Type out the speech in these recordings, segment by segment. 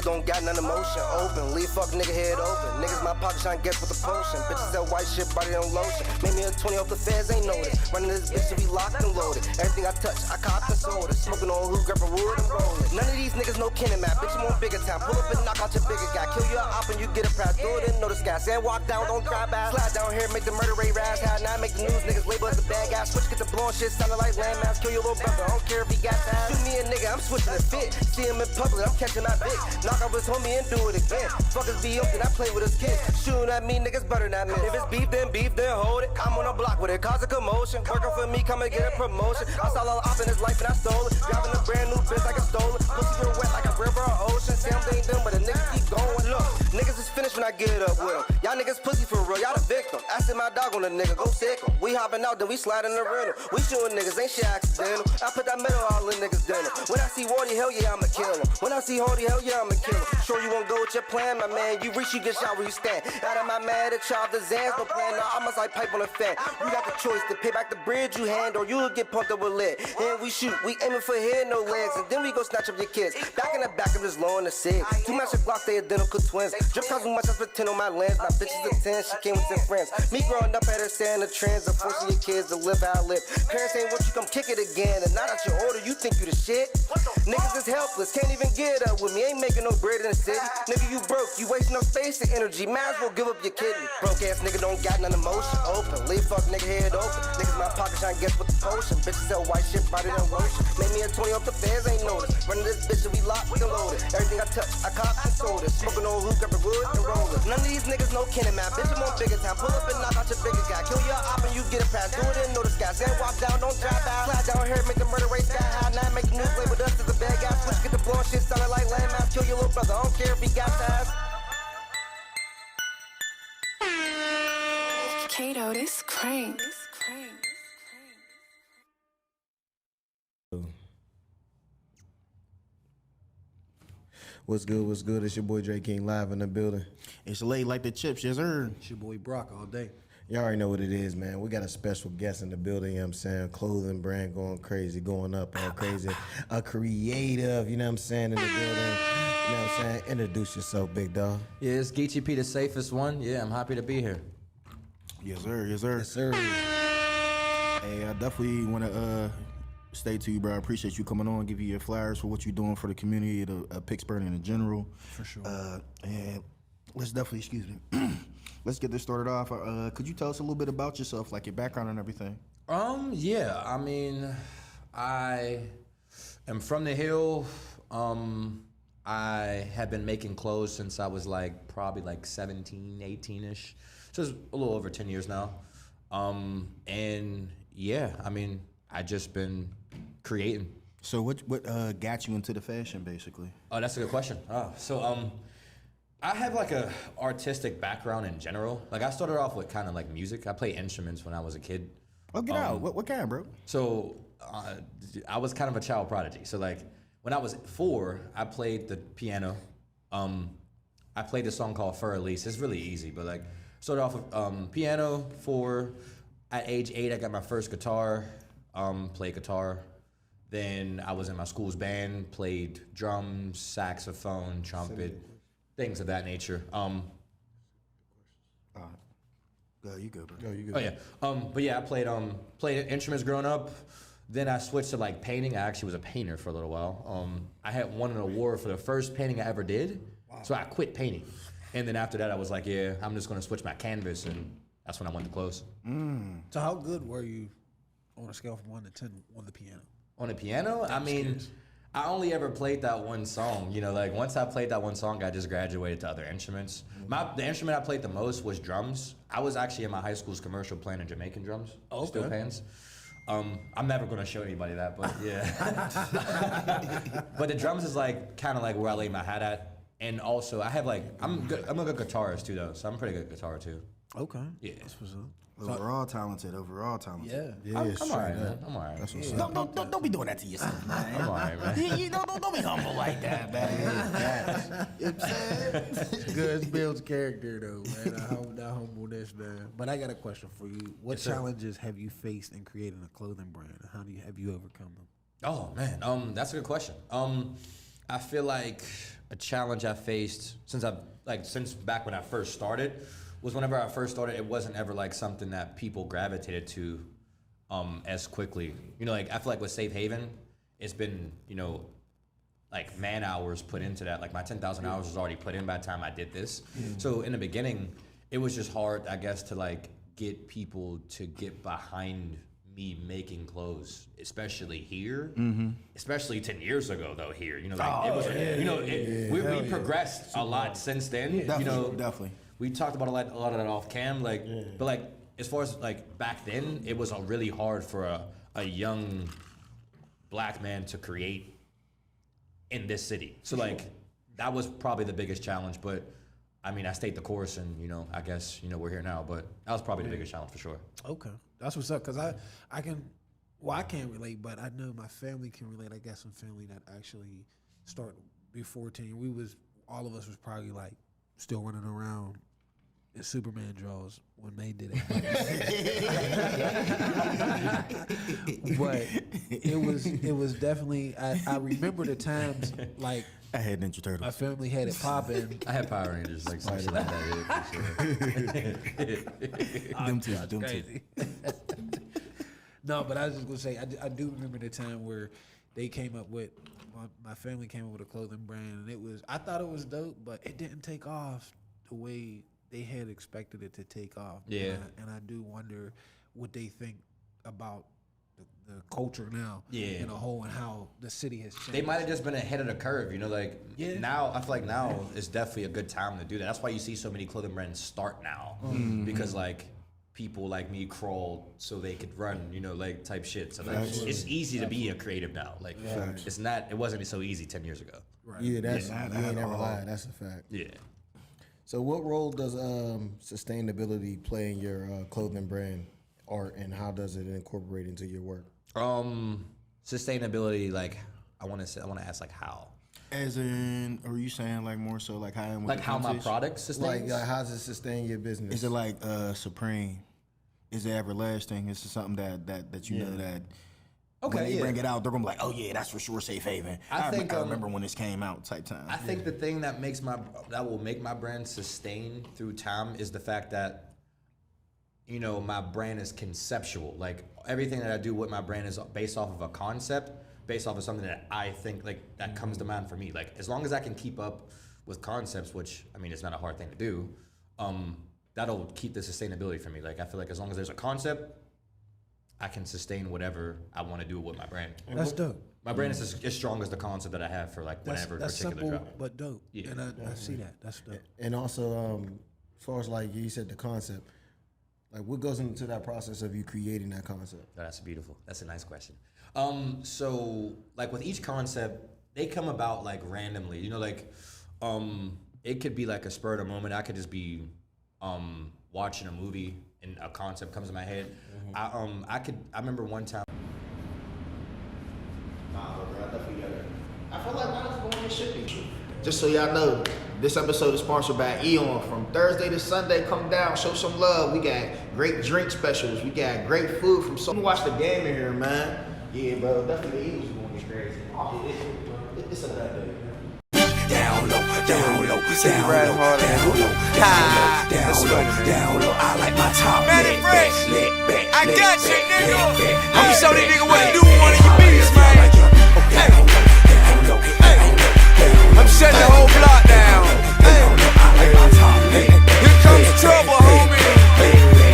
don't got none emotion. Open, leave fuck nigga head open. Niggas my pocket trying to guess with the potion. Bitches sell white shit, body on lotion. Made me a 20 off the feds, ain't noticed. Running this bitch, so we locked and loaded. Everything I touch, I cop and sold it. Smoking on who, grab a wood and roll it. None of these niggas know Kenny map. Bitch, you want bigger time. Pull up and knock out your bigger guy. Kill your op and you get a prize. Do it and know the sky. Say walk down, don't drive by. Slide down here, make the murder rate rise high. Now I make the news, niggas label as a bad guy. Switch, get the blowing shit, sounding like landmass. Kill your little brother, I don't care if he got ties. Shoot me a nigga, I'm switching the fit. See him in public, I'm catching my bitch. Knock off his homie and do it again. Fuckers be open, I play with his kids. Shooting at me, niggas better not me. If it's beef, then hold it. I'm on a block with it, cause a commotion. Working for me, come and get a promotion. I saw all up in his life and I stole it. Driving a brand new bitch like a stolen. Pussy real wet like a river or ocean. Sam ain't them, but the niggas keep going. Look, niggas is finished when I get up with them. Y'all niggas pussy for real, y'all the victim. I sent my dog on the nigga, go sick him. We hopping out, then we slide in the rental. We shooting niggas, ain't shit accidental. I put that metal all in niggas' dinner. When I see Wardy, hell yeah, I'ma kill him. When I see Hardy, hell yeah, I'ma kill him. Sure you won't go with your plan, my man. You reach, you get shot where you stand. Out of my mad at y'all, the Zans, no plan. Now I must like pipe on the fan. You got the choice to pay back the bridge you hand, or you'll get pumped up with lead. And we shoot, we aiming for head, no legs, and then we go snatch up your kids. Back in the back, I'm just low on the six. Two matches Glock, they identical twins. Drip cause too much, I spent 10 on my lens. My bitches a 10, she came with 10 friends. Me growing up had her saying the trends of forcing your kids to live how I live. Parents ain't want you, come kick it again. And now that you're older, you think you the shit. Niggas is helpless, can't even get up with me. Ain't making no bread in the city. Nigga, you broke, you wasting no space and energy. Might as well give up your kidney. Broke ass nigga don't got none emotion. Open, leave fuck nigga head open. Niggas my pocket trying to guess with the potion. Bitches sell white shit, body on lotion. Made me a 20 off the feds, ain't noticed. Running this bitch and we locked and loaded. Everything I touch, I cop and sold it. Smoking on who, grab a wood and roll it. None of these niggas know Kenny map. Bitch, I'm on bigger time. Pull up and knock out your bigger guy. Kill your op and you get a pass. Do it and know the sky. Say walk down, don't drive by. Slide down here, make the murder rate sky high. Now I make the news play with us as a bad guy. Switch, get the blowing shit, sounding like landmass. Kill your little brother, I don't care if he got ties. Kato, this crank. What's good? What's good? It's your boy Dreyking live in the building. It's late like the chips, yes sir. It's your boy Brock all day. Y'all already know what it is, man. We got a special guest in the building, you know what I'm saying? Clothing brand going crazy, going up all crazy. A creative, you know what I'm saying, in the building. You know what I'm saying? Introduce yourself, big dog. Yeah, it's Geechee P, the safest one. Yeah, I'm happy to be here. Yes sir, yes sir. Yes, sir. Hey, I definitely want to stay to you, bro. I appreciate you coming on, give you your flowers for what you're doing for the community of Pittsburgh in general. For sure. And let's definitely, excuse me, let's get this started off. Could you tell us a little bit about yourself, like your background and everything? Yeah, I mean, I am from the Hill. I have been making clothes since I was probably 17, 18-ish. So it's a little over 10 years now. And yeah, I mean, I just been creating. So what got you into the fashion, basically? Oh, that's a good question. I have a artistic background in general. I started off with kind of music. I played instruments when I was a kid. Oh, get out. What kind, bro? So I was kind of a child prodigy. So when I was 4, I played the piano. I played a song called Fur Elise. It's really easy, but started off with piano. 4. At age 8, I got my first guitar. Played guitar. Then I was in my school's band, played drums, saxophone, trumpet, things of that nature. Go, you go, bro. Yo, you good? Oh yeah. But yeah, I played instruments growing up. Then I switched to painting. I actually was a painter for a little while. I had won an award for the first painting I ever did. Wow. So I quit painting. And then after that, I was yeah, I'm just gonna switch my canvas, and that's when I went to clothes. So how good were you on a scale from 1 to 10 on the piano? On the piano, I mean, I only ever played that one song. Once I played that one song, I just graduated to other instruments. The instrument I played the most was drums. I was actually in my high school's commercial playing Jamaican drums, steel pans. I'm never gonna show anybody that, but yeah. But the drums is kind of where I lay my hat at, and also I have I'm a good guitarist too though, so I'm a pretty good guitar too. Okay. Yeah. That's what's up. Overall talented. Yeah. I'm alright, man. I'm alright. That's what's up. Don't be doing that to yourself, man. I'm alright, man. You don't be humble like that, man. You know what I'm saying? Good builds character though, man. That humbleness, man. But I got a question for you. What challenges have you faced in creating a clothing brand? How have you overcome them? Oh man, that's a good question. I feel like a challenge I faced since back when I first started was whenever I first started, it wasn't ever like something that people gravitated to as quickly. You know, like I feel like with Safe Haven, it's been, you know, like man hours put into that. Like my 10,000 hours was already put in by the time I did this. So in the beginning, it was just hard, I guess, to like get people to get behind me making clothes, especially here, especially 10 years ago though here, you know, like it was, you know, we progressed a lot since then, you know, Definitely. we talked about a lot of that off cam, like, but like, as far as like back then, it was really hard for a young black man to create in this city. So like, that was probably the biggest challenge, but I mean, I stayed the course and, you know, I guess, you know, we're here now, but that was probably the biggest challenge for sure. Okay, that's what's up. Cause I can't relate, but I know my family can relate. I got some family that actually started before 10. All of us was probably like still running around in Superman draws when they did it. But it was definitely. I remember the times like. I had Ninja Turtles. My family had it popping. I had Power Rangers, like some shit like that. Them two. No, but I was just gonna say I do remember the time where they came up with my family came up with a clothing brand, and I thought it was dope, but it didn't take off the way they had expected it to take off. Yeah, and I do wonder what they think about the culture now, in a whole, and how the city has changed. They might have just been ahead of the curve, you know, like now, I feel like now is definitely a good time to do that. That's why you see so many clothing brands start now, because like people like me crawl so they could run, you know, like type shit. So like, it's easy to be a creative now. Like it wasn't so easy 10 years ago. Right. Yeah, you ain't never lied. That's a fact. Yeah. So what role does sustainability play in your clothing brand art, and how does it incorporate into your work? Sustainability, like I want to ask like how. As in, are you saying like more so like how? Like how my product sustains? Like how does it sustain your business? Is it like Supreme? Is it everlasting? Is it something that you know that when they bring it out, they're gonna be like, oh yeah, that's for sure Safe Haven. I think I remember when this came out type time. I think the thing that will make my brand sustain through time is the fact that, you know, my brand is conceptual. Like everything that I do with my brand is based off of a concept, based off of something that I think like that comes to mind for me. Like as long as I can keep up with concepts, which I mean, it's not a hard thing to do, that'll keep the sustainability for me. Like I feel like as long as there's a concept, I can sustain whatever I want to do with my brand. That's dope. My brand is as strong as the concept that I have for like whenever That's particular simple drop. but dope. Yeah. And I see that. That's dope. And also, as far as like you said, the concept, like what goes into that process of you creating that concept? That's beautiful. That's a nice question. So like with each concept, they come about like randomly. You know, like it could be like a spur of the moment. I could just be watching a movie and a concept comes in my head. I remember one time. I feel like mine's going to shit be. Just so y'all know, this episode is sponsored by Eon. From Thursday to Sunday, come down, show some love. We got great drink specials. We got great food from some. Watch the game in here, man. Yeah, bro, definitely the Eagles are going to get crazy. It's a bad day. Down low, down low, down low, down low. I like my top lit back, lit back. I got you, nigga. I'ma show that nigga what to do with one of your beats, man. Hey, I'm shutting the whole block down. Hey, here comes the trouble, homie.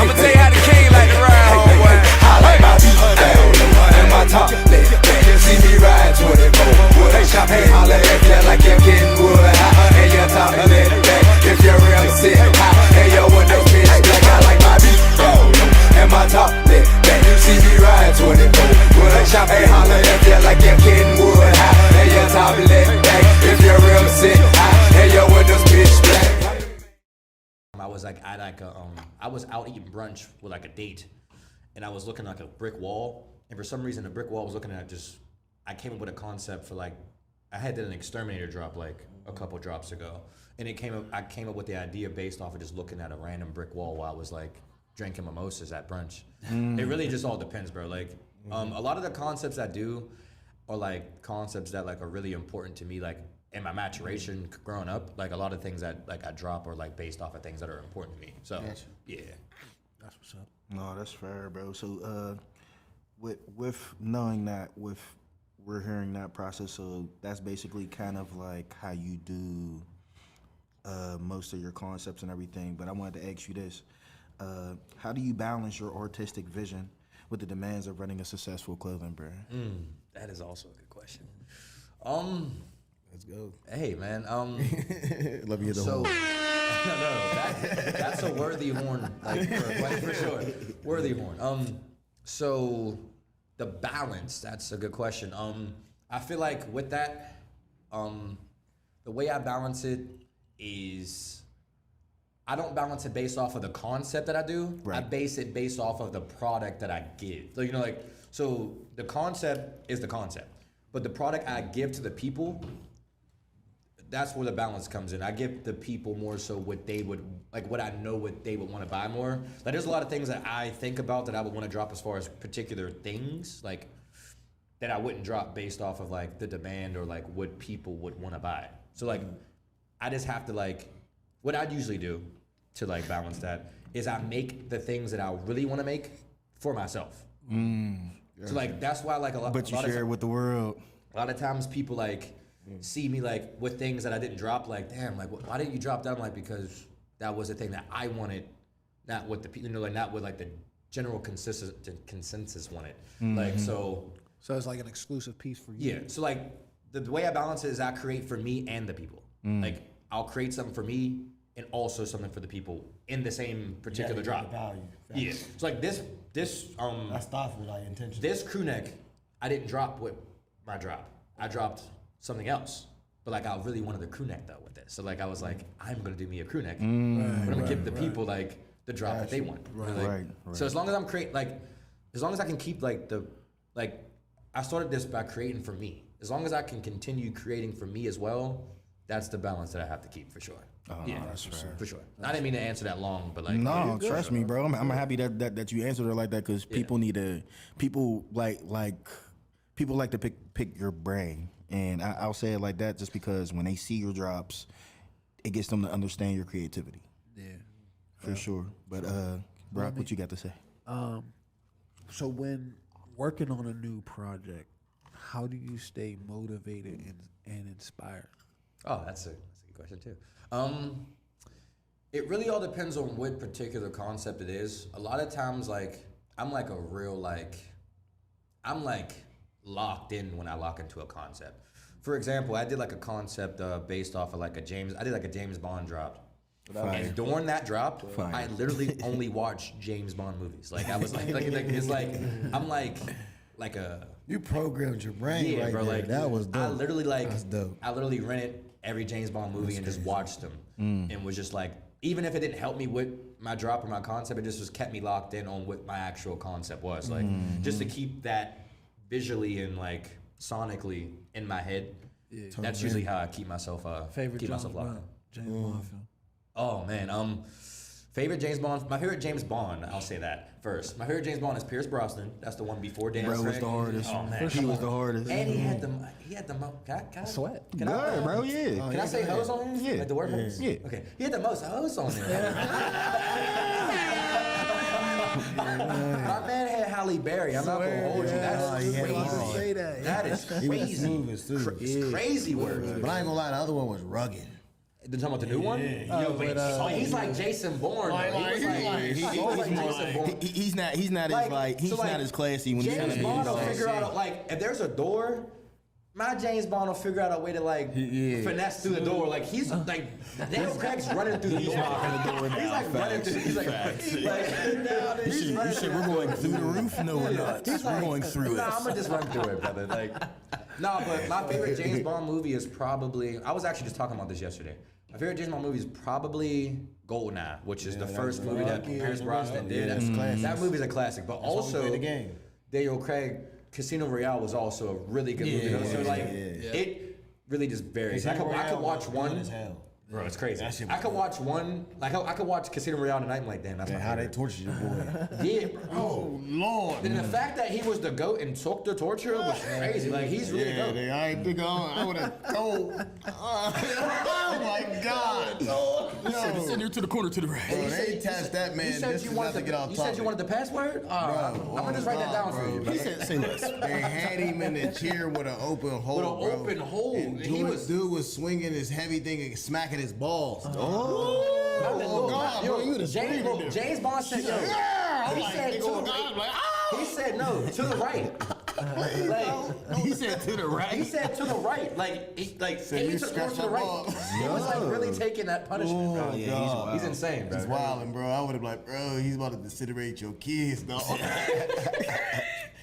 I'ma tell you how the king like to ride, homeboy. I like my beat down low and my top lit back. You see me ride 24. Hey, shop, hey, holla at you like you're getting wood high. And your top lit back. If you're real sick high. And your window bitch black. I like my beat down low and my top lit back. You see me ride 24. Hey, shop, hey, holla at you like you're getting wood high. And your top lit back. If you're real sick high. And your window bitch black. I was out eating brunch with like a date, and I was looking at like a brick wall, and for some reason the brick wall I was looking at I came up with a concept for like, I had did an exterminator drop like a couple drops ago, and I came up with the idea based off of just looking at a random brick wall while I was like drinking mimosas at brunch. It really just all depends, bro. Like a lot of the concepts I do are like concepts that like are really important to me. Like in my maturation growing up, like a lot of things that like I drop are like based off of things that are important to me. So yeah, That's what's up. No, that's fair, bro. So, with knowing that, we're hearing that process, so that's basically kind of like how you do most of your concepts and everything. But I wanted to ask you this: how do you balance your artistic vision with the demands of running a successful clothing brand? that is also a good question. Let's go. Hey man, Let me hear the so horn. no, that's a worthy horn, like for sure, worthy horn. So the balance, that's a good question. I feel like with that, the way I balance it is I don't balance it based off of the concept that I do. Right. I base it based off of the product that I give. So, so the concept is the concept, but the product I give to the people, that's where the balance comes in. I give the people more so what they would, like what I know what they would want to buy more. Like there's a lot of things that I think about that I would want to drop as far as particular things, like that I wouldn't drop based off of like the demand or like what people would want to buy. So like, I just have to like, what I'd usually do to like balance that is I make the things that I really want to make for myself. So like, that's why like a lot But you share it with the world. a lot of times people like see me like with things that I didn't drop, like, damn, like why didn't you drop that? I'm like, because that was the thing that I wanted, not what the people, like not what like the general consensus wanted. Like, so it's like an exclusive piece for you. yeah. So like the way I balance it is I create for me and the people. Like I'll create something for me and also something for the people in the same particular drop. Value. Yeah. So like this That's thoughtful, like intentional. this crew neck, I didn't drop with my drop. I dropped something else. But like I really wanted the crew neck though with this. So like I was like, I'm gonna do me a crew neck. But I'm gonna give the people like the drop that they want. Like, so as long as I'm as long as I can keep like I started this by creating for me. As long as I can continue creating for me as well, that's the balance that I have to keep for sure. Yeah, that's fair. for sure. I didn't mean to answer that long, but like No, trust me, bro. I'm happy that you answered it like that because people need to. People like to pick your brain, and I'll say it like that just because when they see your drops, it gets them to understand your creativity. Yeah. For sure. But Brock, what you got to say? So when working on a new project, how do you stay motivated and inspired? Oh, that's a good question too. It really all depends on what particular concept it is. A lot of times, like I'm like a real I'm like locked in when I lock into a concept. For example, I did like a concept based off of like a James Bond drop. And during that drop, I literally only watched James Bond movies. Like I was it's like I'm like a You programmed your brain right bro, there. like That was dope. I literally That's dope. I literally rented every James Bond movie and just watched them and was just like, even if it didn't help me with my drop or my concept, it just kept me locked in on what my actual concept was. Like just to keep that visually and like sonically in my head. Yeah. That's usually how I keep myself Favorite keep myself locked in. James Bond film. Oh man, favorite James Bond. My favorite James Bond. I'll say that first. My favorite James Bond is Pierce Brosnan. That's the one before Daniel Craig. Bro was the hardest. Oh man, He was the hardest. and he had the most. Can I Sweat. Can I, bro, yeah. Can I say hose on him? Yeah. Like the word hose? Yeah. Okay. He had the most hose on him. My man had Halle Berry. I'm not gonna hold you. That's he had crazy. hard. Say that. That is He was crazy. smooth as too. It's crazy work. But I ain't gonna lie, the other one was rugged. You talking about the new one? Yo, but he's like Jason Bourne. He's not as classy when he's trying to James be. Bond will figure out like if there's a door, my James Bond will figure out a way to like finesse through the door. Like he's like Daniel Craig's running through the door. He's like running through. He's You said we're going through the roof? No, we're not. We're going through it. Nah, I'm gonna just run through it, brother. Like, no, but my favorite James Bond movie is probably. I was actually just talking about this yesterday. My favorite James Bond movie is probably GoldenEye, which is the first movie that Pierce Brosnan did. That movie's a classic, but also Daniel Craig. Casino Royale was also a really good movie. So like it really just varies. I could watch one. Bro, it's crazy. That shit I was could watch one, like I could watch Casino Royale tonight. I'm like, damn, that's Man, my how they favorite. torture your boy. Yeah, bro. Lord. And the fact that he was the GOAT and took the torture was crazy. Like he's really the GOAT. I ain't think I would have told. Oh my God. Send her to the corner to the right. Bro, they attached that man. You said This you is wanted not to the, get off you topic. said you wanted the password? I'm gonna just write that down for you. He said, say this. They had him in the chair with an open hole. With an bro. open hole. And He was- dude was swinging his heavy thing and smacking his balls. Oh, God, yo, bro, you the James Bond said, yo, he said to the right. He said no, to the right. Like, He said to the right. he said to the right. Like, hit me you to the scratched corner to the my right. balls. He was like really taking that punishment, bro. Oh, God. He's insane, bro. He's wilding, bro. I would have like, bro, he's about to disintegrate your kids, dog.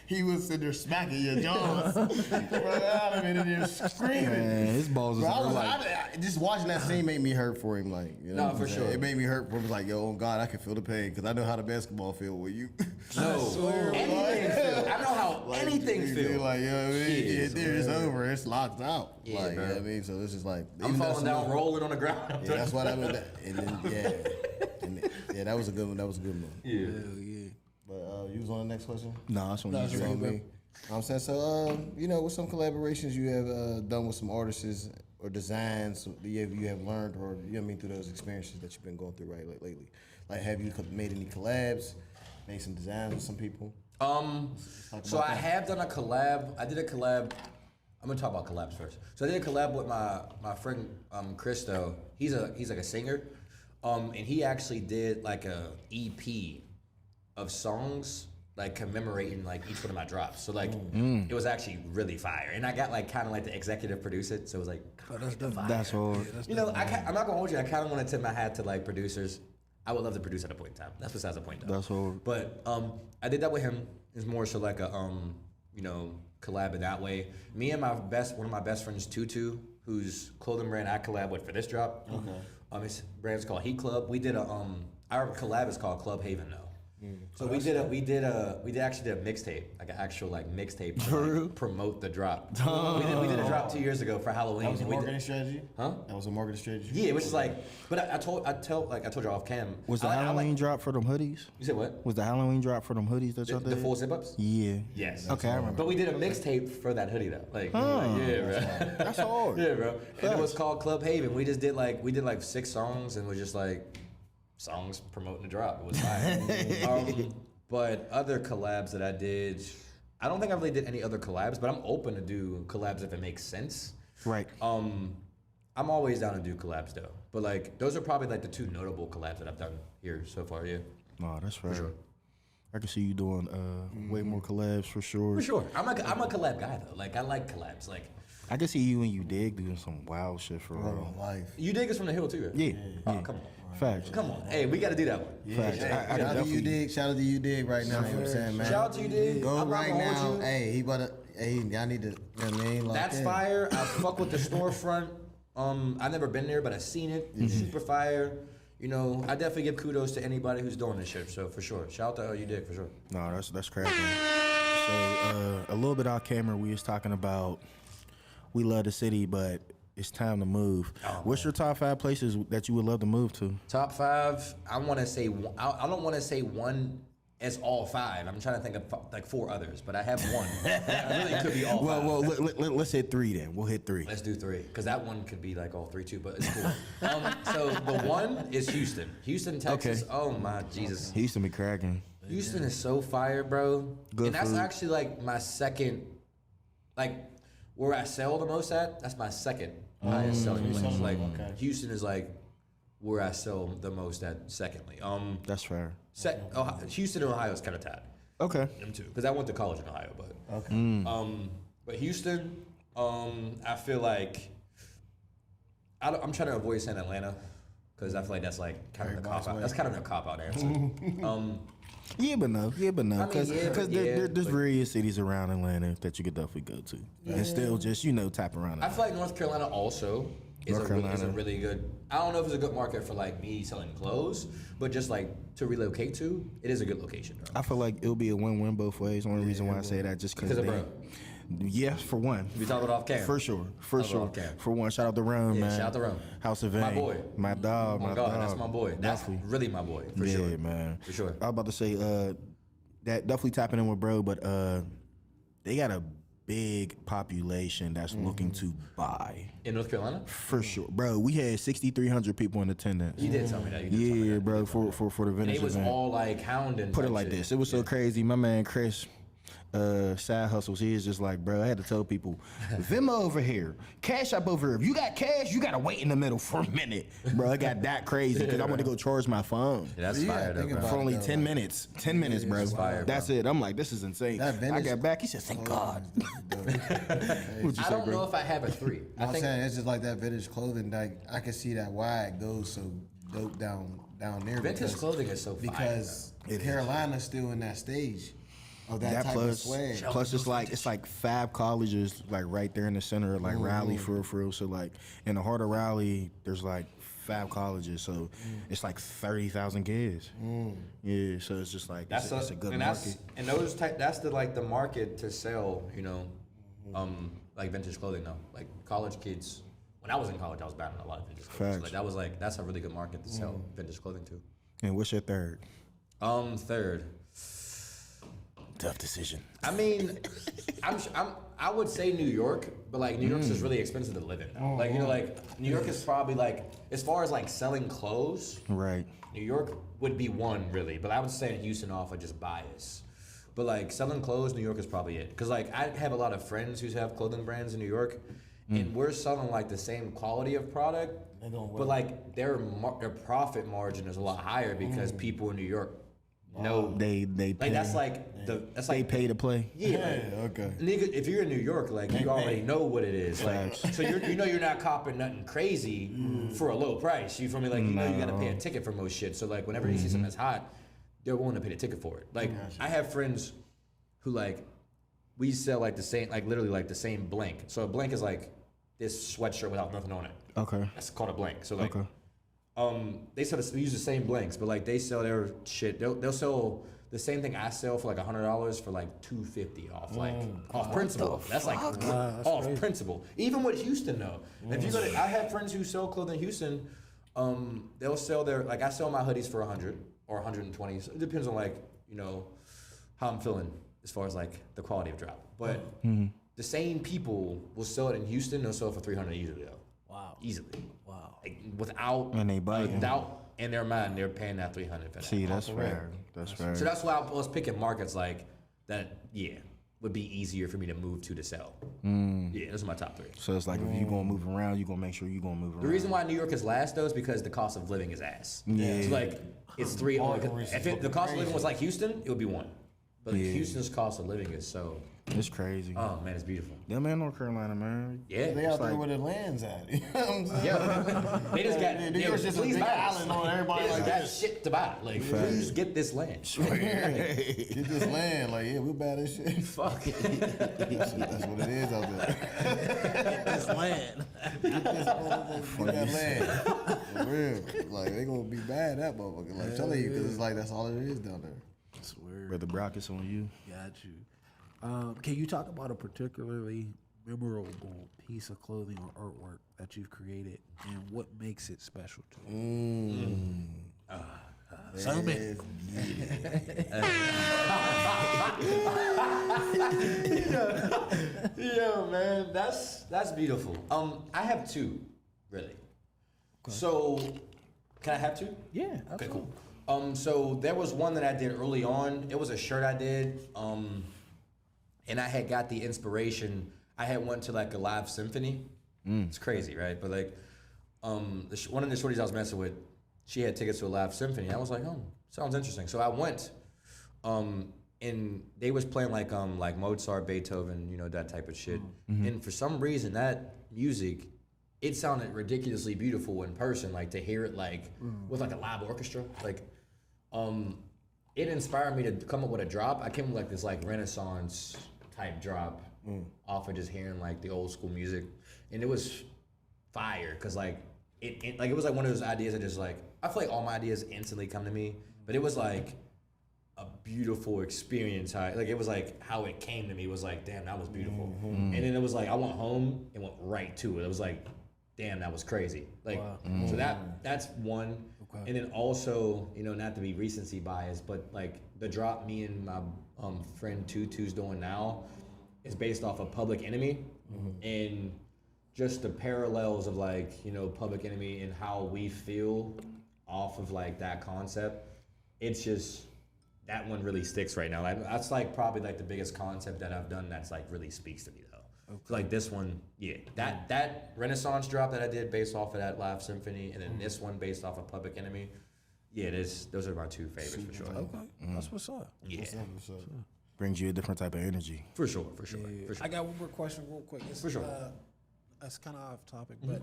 He was sitting there smacking your jaws. Bro, I'd have been in there screaming. Man, his balls is Bro, like. just watching that scene made me hurt for him. Like, you know No, what for I'm saying? sure. It made me hurt for him. Like, yo, oh God, I can feel the pain because I know how the basketball feel with you. No, anything feel. I know how anything you feels. Like, yo, man, Shit, get there, it's over. It's locked out. Yeah, like, bro. you know what I mean? So it's just like I'm even falling though down, some- rolling on the ground. Yeah, that's why that was that. And then yeah, that was a good one. That was a good one. Yeah. But you was on the next question. Nah, that's what You on me? You know what I'm saying? So, you know, with some collaborations you have done with some artists or designs that you have learned or, you know what I mean, through those experiences that you've been going through, right, like lately. Like, have you made any collabs, made some designs with some people? So I have done a collab. I did a collab. I'm gonna talk about collabs first. So I did a collab with my friend Christo. He's like a singer, and he actually did like a EP of songs like commemorating like each one of my drops. So like it was actually really fire, and I got like kind of like the executive producer. So it was like That's hard. you know I'm not gonna hold you. I kind of want to tip my hat to like producers. I would love to produce at a point in time. That's besides the point though. That's hard. But I did that with him. It's more so like a you know, collab in that way. Me and one of my best friends, Tutu, whose clothing brand I collab with for this drop. Okay. His brand's called Heat Club. We did our collab is called Club Haven though. So we actually did a mixtape, like an actual like mixtape to like, promote the drop. We did a drop 2 years ago for Halloween. That was a and we marketing did- strategy? Huh? That was a marketing strategy? Yeah, it was just like, but I told you off cam. Was the Halloween drop for them hoodies? You said what? Was the Halloween drop for them hoodies that y'all The did? full zip ups? Yeah. Yes. Okay, I remember. But we did a mixtape for that hoodie though. Like, yeah, bro. That's hard. Yeah, bro. And it was called Club Haven. We did like 6 songs and was just like songs promoting the drop. It was fine. But other collabs that I did, I don't think I really did any other collabs, but I'm open to do collabs if it makes sense. Right. I'm always down to do collabs though. But like those are probably like the 2 notable collabs that I've done here so far, yeah. No, that's fair. sure. I can see you doing way more collabs for sure. For sure. I'm a collab guy though. Like I like collabs. Like I can see you and you dig doing some wild shit for real. Life. you dig us from the hill too, right? Yeah. Oh, yeah. come on. Facts. Come on. Hey, we gotta do that one. Facts. I Shout out to definitely- you, Dig. Shout out to you, Dig, right now. You know what I'm saying, man? Shout out to you, Dig. Go I'm not right gonna now. hold you. Hey, he about to. Hey, y'all need to. You know what I mean? Lock That's in. fire. I fuck with the storefront. I've never been there, but I've seen it. Super fire. You know, I definitely give kudos to anybody who's doing this shit. So for sure, shout out to you, Dig, for sure. No, that's cracking. So a little bit off camera, we was talking about we love the city, but it's time to move. What's your top 5 places that you would love to move to? Top 5. I want to say. I don't want to say one as all 5. I'm trying to think of like 4 others, but I have one. It really could be all 5. Well, let's hit 3 then. We'll hit 3. Let's do 3, because that one could be like all 3 too, but it's cool. So the one is Houston. Houston, Texas. Okay. Oh my Jesus. He used to be cracking. Houston is so fire, bro. Good and that's food. actually like my second, like where I sell the most at. That's my second highest selling place. Like Houston is like where I sell the most at. Secondly, That's fair. Houston and Ohio is kind of tied. Okay. Them two, because I went to college in Ohio, but but Houston, I feel like I'm trying to avoid saying Atlanta because I feel like that's like kind of the cop out. That's kind of the cop out answer. Yeah, but no. Because but there's various cities around Atlanta that you could definitely go to. And still just, tap around. I feel like North Carolina also is a really good. I don't know if it's a good market for like me selling clothes, but just like to relocate to, it is a good location. Bro. I feel like it'll be a win-win both ways. Only reason why I say that just Because of bro. Yeah, for one. We talk about off camera. For sure. For Talk about sure. off camera. For one, shout out to Rome, Yeah, man. shout out to Rome. House of My Vane. boy. My dog. Oh my my God, dog. that's my boy. That's Definitely. really my boy, for yeah, sure. man. For sure. I was about to say that definitely tapping in with bro, but they got a big population that's looking to buy. In North Carolina? For sure, bro. We had 6,300 people in attendance. You did tell me that. You did tell me Yeah, that. bro. For the And vintage they was event. all like hounding. Put it type like shit. this. It was so crazy. My man Chris, Side Hustles, he is just like, bro, I had to tell people, Venmo over here, Cash App over here. If you got cash, you gotta wait in the middle for a minute. Bro, it got that crazy because I went to go charge my phone. Yeah, that's fire, though, think bro. about For only though, 10 like- minutes. 10 minutes, bro. it's fire, That's bro. it. I'm like, this is insane. That I vintage got back. He said, thank God. What'd you I say, don't bro? know if I have a 3. I I'm think saying it's just like that vintage clothing. Like I can see that why it goes so dope down there. vintage because- clothing is so fire. because Carolina's still in that stage of that, That type plus, of swag. plus it's like 5 colleges like right there in the center of like Raleigh for real. So like in the heart of Raleigh, there's like 5 colleges. So it's like 30,000 kids. Yeah, so it's just like That's it's a good and market. that's the like the market to sell, you know, like vintage clothing though. Like college kids. When I was in college, I was buying a lot of vintage clothing. So, Facts. like that's a really good market to sell vintage clothing too. And what's your third? Third. Tough decision. I mean, I would say New York, but like New York's just really expensive to live in. Now. Like you know, like New York is probably like as far as like selling clothes. Right. New York would be one really, but I would say Houston off of just bias. But like selling clothes, New York is probably it. Cause like I have a lot of friends who have clothing brands in New York, and we're selling like the same quality of product, but like their profit margin is a lot higher because people in New York know They pay. like that's like they pay to play. yeah. Like, Okay. nigga, if you're in New York, like you already know what it is. Like, Facts. so you know you're not copping nothing crazy for a low price. You feel me? Like you know you gotta pay a ticket for most shit. So like whenever you see something that's hot, they're willing to pay the ticket for it. Like I have friends who like we sell like the same, like literally like the same blank. So a blank is like this sweatshirt without nothing on it. Okay. That's called a blank. So like Okay. they use the same blanks, but like they sell their shit. They'll sell the same thing I sell for like $100 for like $250 off, like off principle. That's like off principle. Even with Houston though, if you go to, I have friends who sell clothing in Houston. They'll sell their like I sell my hoodies for 100 or 120. So it depends on like you know how I'm feeling as far as like the quality of drop. But the same people will sell it in Houston. They'll sell it for 300 easily though. Wow. Easily. Wow. Like, without And they biting. without in their mind, they're paying that 300 for that. See, that's fair. That's fair. So that's why I was picking markets like that. Yeah, would be easier for me to move to sell. Yeah, those are my top 3. So it's like if you're gonna move around, you're gonna make sure you're gonna move around. The reason why New York is last though is because the cost of living is ass. Yeah. So like it's 3 only. If the cost of living was like Houston, it would be 1. But like, Houston's cost of living is so. It's crazy. Oh man, it's beautiful. Them in North Carolina, man. Yeah. They out there where the land's at. You know what I'm saying? Yeah, they just got. New York's just a please big buy this. island on everybody They just like got this. shit to buy. Like, please get this land. Get this land. Like, yeah, we buy this shit. Fuck. That's what it is out there. This land. Get that land. For real. Like, they gonna be bad, that motherfucker. Like, I'm telling you, because it's like, that's all it is down there. That's weird. Brother Brock, it's on you. Got you. Can you talk about a particularly memorable piece of clothing or artwork that you've created and what makes it special to you? So many. Yo, man, that's beautiful. I have 2, really. So, can I have 2? Yeah. Okay, cool. So there was one that I did early on. It was a shirt I did. And I had got the inspiration. I had went to like a live symphony. It's crazy, right? But like, one of the shorties I was messing with, she had tickets to a live symphony. I was like, oh, sounds interesting. So I went, and they was playing like Mozart, Beethoven, you know, that type of shit. And for some reason, that music, it sounded ridiculously beautiful in person. Like to hear it like with like a live orchestra, like. It inspired me to come up with a drop. I came with like this like Renaissance type drop off of just hearing like the old school music, and it was fire because like it was like one of those ideas that just like I feel like all my ideas instantly come to me, but it was like beautiful experience. It was like how it came to me was like, damn, that was beautiful. And then it was like I went home and went right to it. It was like, damn, that was crazy. So that's one. Okay. And then also, not to be recency biased, but like the drop me and my friend Tutu's doing now is based off of Public Enemy, and just the parallels of Public Enemy and how we feel off of that concept. It's just that one really sticks right now. That's probably the biggest concept that I've done that's really speaks to me though. Okay. So this one, that Renaissance drop that I did based off of that Live Symphony, and then this one based off of Public Enemy. Yeah, those are my two favorites for sure. Okay, that's what's up. Yeah, what's up. Brings you a different type of energy. For sure. I got one more question, real quick. For sure. That's kind of off topic, but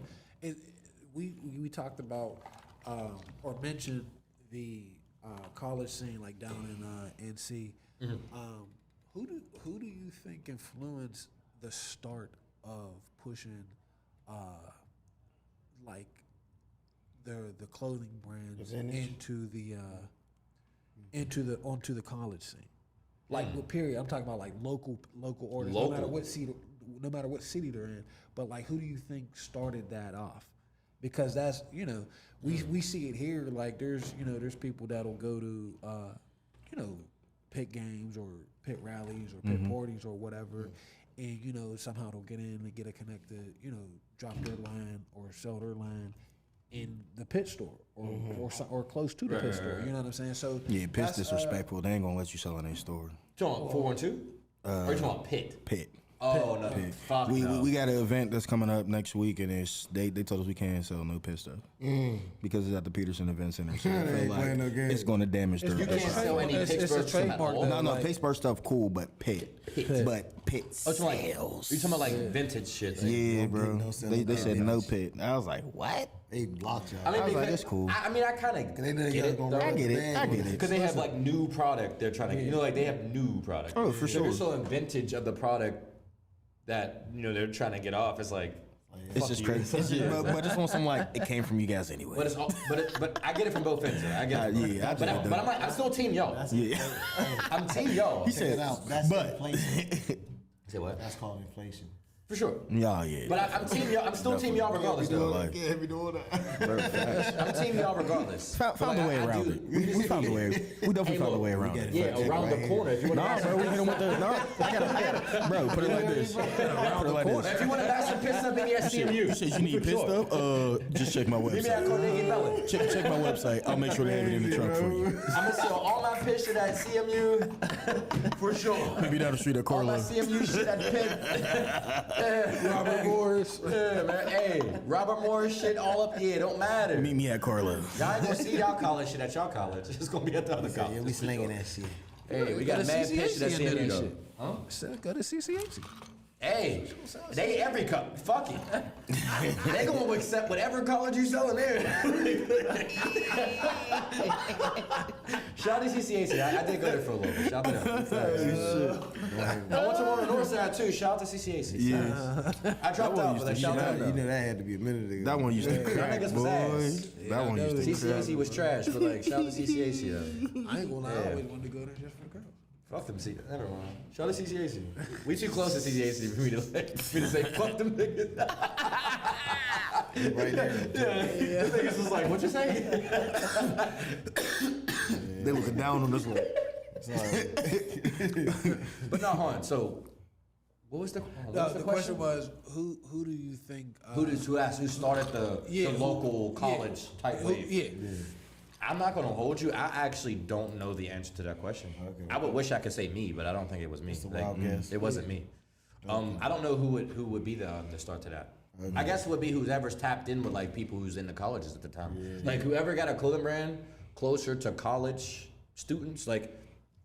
we talked about or mentioned the college scene down in NC. Who do you think influenced the start of pushing the clothing brands onto the college scene? What period? I'm talking about local orders. No matter what city they're in. But who do you think started that off? Because that's we see it here. There's people that'll go to pit games or pit rallies or pit parties or whatever, and somehow they'll get in and get a connected, drop their line or sell their line in the pit store or close to the pit store. You know what I'm saying? So pit's disrespectful. They ain't gonna let you sell in their store. You talking about 412? Or you talking about pit? Pit. Oh no! Pit. Fuck no. We got an event that's coming up next week, and they told us we can't sell no pit stuff because it's at the Peterson Event Center. So I feel like it's going to damage their. You can't sell any Pittsburgh stuff at all. No, Pittsburgh stuff cool, but pit. But pit sales. You talking about vintage shit? Yeah, bro. They said no pit. I was like, what? They blocked y'all. I mean, I was like, that's cool. I kind of get it. I get it. Because they have new product they're trying to, they have new product. Oh, for sure. They're selling vintage of the product that they're trying to get off. It's it's just crazy. But just want something it came from you guys anyway. But but I get it from both ends. I get it. Yeah, but I'm still team y'all. Yeah, I'm team y'all. He said, that's inflation. Say what? That's called inflation. For sure. Yeah. But I'm team y'all. I'm still team y'all regardless, though. Can't be doing that. I'm team y'all regardless. Found a way around it. We found a way. We definitely found a way around it. Yeah, around the corner. If you want bro, we hit him with the. No, I got bro, put it like this. Put it like this. If you want to buy some pit stuff, maybe at CMU. You said you need pit stuff? Just check my website. Check my website. I'll make sure they have it in the trunk for you. I'm gonna sell all my pit shit at CMU for sure. Maybe down the street at All Carlo. my CMU shit at Pitt. Robert Morris. Yeah, man. Hey, Robert Morris shit all up here. Don't matter. Meet me at Carlo. Y'all ain't gonna see y'all college shit at y'all college. It's gonna be at the other college. Yeah, we slinging that shit. Hey, we got mad pit shit at CMU though. Huh? Go to CCH. Hey, they every cup. Fuck it. They gonna accept whatever college you selling there. Shout out to CCAC. I did go there for a little bit. Shout out to them. I went to one on the north side too. Shout out to CCAC. Yeah. I dropped out, but shout out. You know that had to be a minute ago. That one used to crack, niggas was boy. ass. That one used to crack. CCAC was trash, but shout out to CCAC though. I ain't gonna lie, I always wanted to go there just for the girls. Fuck them, never mind. Shout out to CCAC. We too close to CCAC for me to say fuck them niggas. Right there. Yeah. The niggas was like, what you say? They looking down on this one. But no, hold on. So, what was the question was who do you think who started the local college type wave? Yeah. I'm not gonna hold you. I actually don't know the answer to that question. Okay. I would wish I could say me, but I don't think it was me. It wasn't me. I don't know who would be the start to that. Okay. I guess it would be whoever's tapped in with people who's in the colleges at the time. Yeah. Whoever got a clothing brand closer to college students,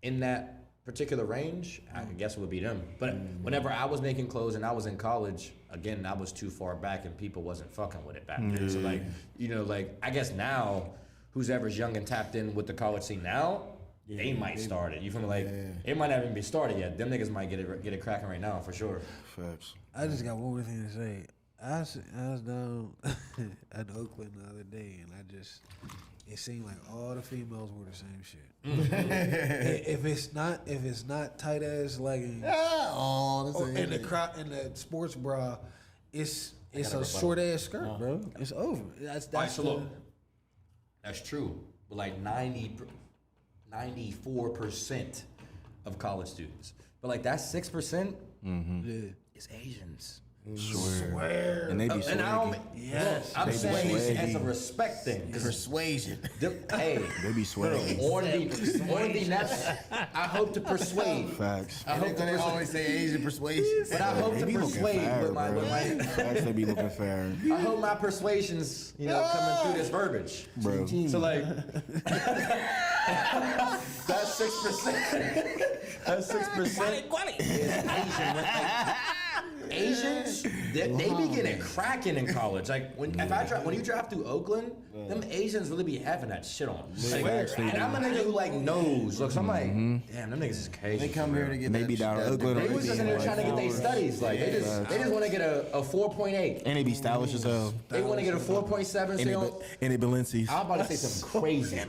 in that particular range, I guess it would be them. But whenever I was making clothes and I was in college, again, I was too far back and people wasn't fucking with it back then. So I guess now, who's ever's young and tapped in with the college scene now, they might start it. You feel me? It might not even be started yet. Them niggas might get it cracking right now for sure. Facts. I just got one more thing to say. I was down in Oakland the other day, and it seemed like all the females wore the same shit. if it's not tight ass leggings, and the sports bra, it's a short ass skirt, bro. It's over. That's look, that's true. But like 94% of college students. But like that 6% is Asians. Swear. And they be swaggy. Yes. I'm saying this as a respect thing. Persuasion. Hey, They be swaggy. on the next, I hope to persuade. Facts. I hope They always say Asian persuasion. But I hope They to be looking persuade fair, with my Facts, they be looking fair. I hope my persuasions, coming through this verbiage. Bro. So like that's 6%. That's 6% is Asian. Like, Asians, they be getting cracking in college. Like when you drive through Oakland, them Asians really be having that shit on. Like, and I'm a nigga who like knows. Look, so I'm like, damn, them niggas is crazy. They come here to get They that be down that Oakland. They was just in there trying to get their studies. Like they just want to get a 4.8. And they be stylish as hell. They want to get a 4.7. So And they don't. they Balenci's. I'm about to say something crazy.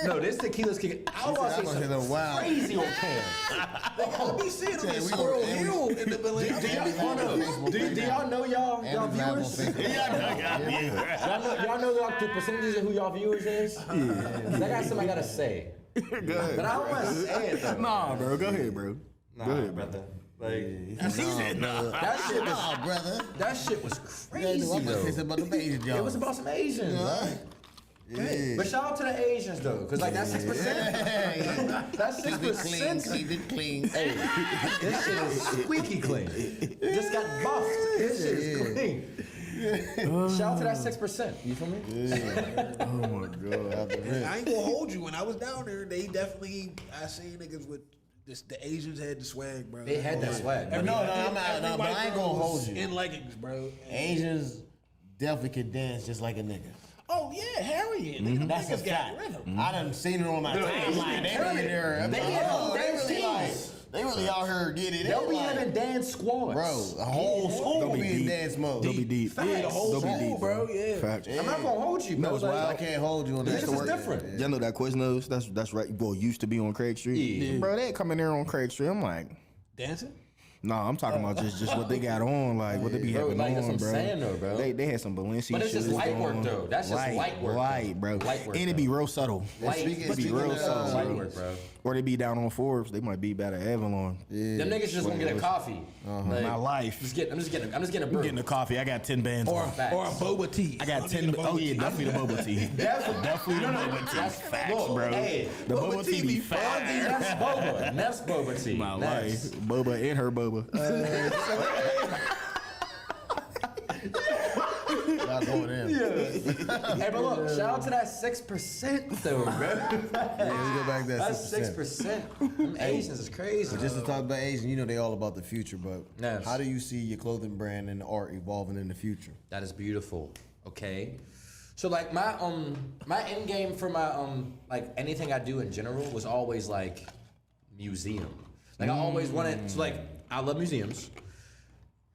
No, this tequila's kicking. I was about to say something crazy on cam. I be seeing them in Squirrel Hill in the building. Do y'all know y'all viewers? Y'all know the percentages of who y'all viewers is? I got something I gotta say. But I don't want to say it though. Nah, bro. Go ahead, bro. Go ahead, brother. Like brother. that shit was crazy I'm gonna say though. something about the Asian It was about some Asians. Right? Yeah. But shout out to the Asians though, cause like that 6%. That 6%. Keep it clean. Hey, this shit is squeaky clean. Just got buffed. This shit is clean. Shout out to that 6%. You feel me? Oh my god. I ain't gonna hold you. When I was down there, they definitely I seen niggas with the Asians had the swag, bro. They had that swag. No, I'm not. But I ain't gonna hold you. In leggings, bro. Asians definitely can dance just like a nigga. Oh yeah, hell yeah. Niggas, That's a niggas got fact. rhythm. I done seen it on my timeline. They really there. They really out here getting it. They'll be having dance squads. Bro, the whole school They'll will be be in deep. dance mode. They'll be deep. Yeah, the whole They'll be school, deep, bro. Yeah. Facts. I'm not gonna hold you, bro. No, it's Like, wild. I can't hold you on that. This is different. Y'all know that Quiznos? That's right. Well, used to be on Craig Street. Yeah. Bro, they come in there on Craig Street. I'm like, Dancing? no, I'm talking about just what they got on, like what they be Bro, having like, on, that's what bro. I'm saying, though, bro. They had some Balenciaga. But it's just shoes light work, on. though. That's just light work, though. Light, bro. Light work, and it though. be real subtle. It be real subtle, light bro. work, bro. Or they be down on Forbes. They might be better at Avalon. Them niggas just want to get a coffee. Like, My life. I'm just getting a I'm brew. getting a coffee. I got 10 bands. Or on. Facts. a boba tea. I got 10. Oh yeah, definitely the boba tea. Definitely the boba tea. That's Facts, look, bro. Hey, The boba tea be fire. That's boba tea. My Next. life, boba and her boba. Not going in. Hey, but look, shout out to that 6% though, bro. Yeah, let's go back to that That's 6%. Them Asians is crazy. But just to talk about Asian, you know they all about the future, but Yes. how do you see your clothing brand and art evolving in the future? That is beautiful. Okay. So like my end game for my like anything I do in general was always like museum. Like I always wanted so like I love museums.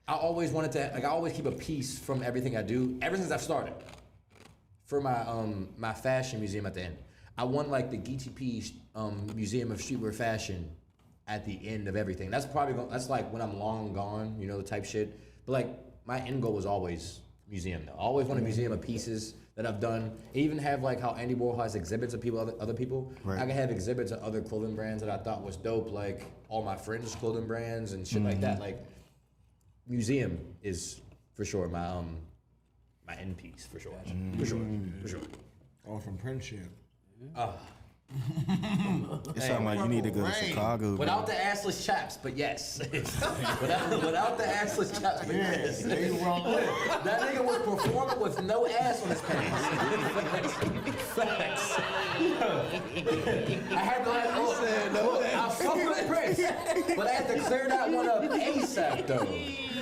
I always wanted to like I always keep a piece from everything I do ever since I've started. For my my fashion museum at the end. I want like the GTP Museum of Streetwear Fashion at the end of everything. That's probably that's like when I'm long gone, you know, the type shit. But like my end goal was always museum though. I always want a museum of pieces that I've done. I even have like how Andy Warhol has exhibits of people, other people. Right. I can have exhibits of other clothing brands that I thought was dope, like all my friends' clothing brands and shit like that. Like museum is for sure my my end piece for sure. For sure. Oh, from Friendship. It sounds like you need to go to Chicago. Without the assless chaps, but yes. without the assless chaps, but yes. That nigga was performing with no ass on his pants. Facts. I had to like, I fuck with Prince, but I had to clear that one up ASAP though.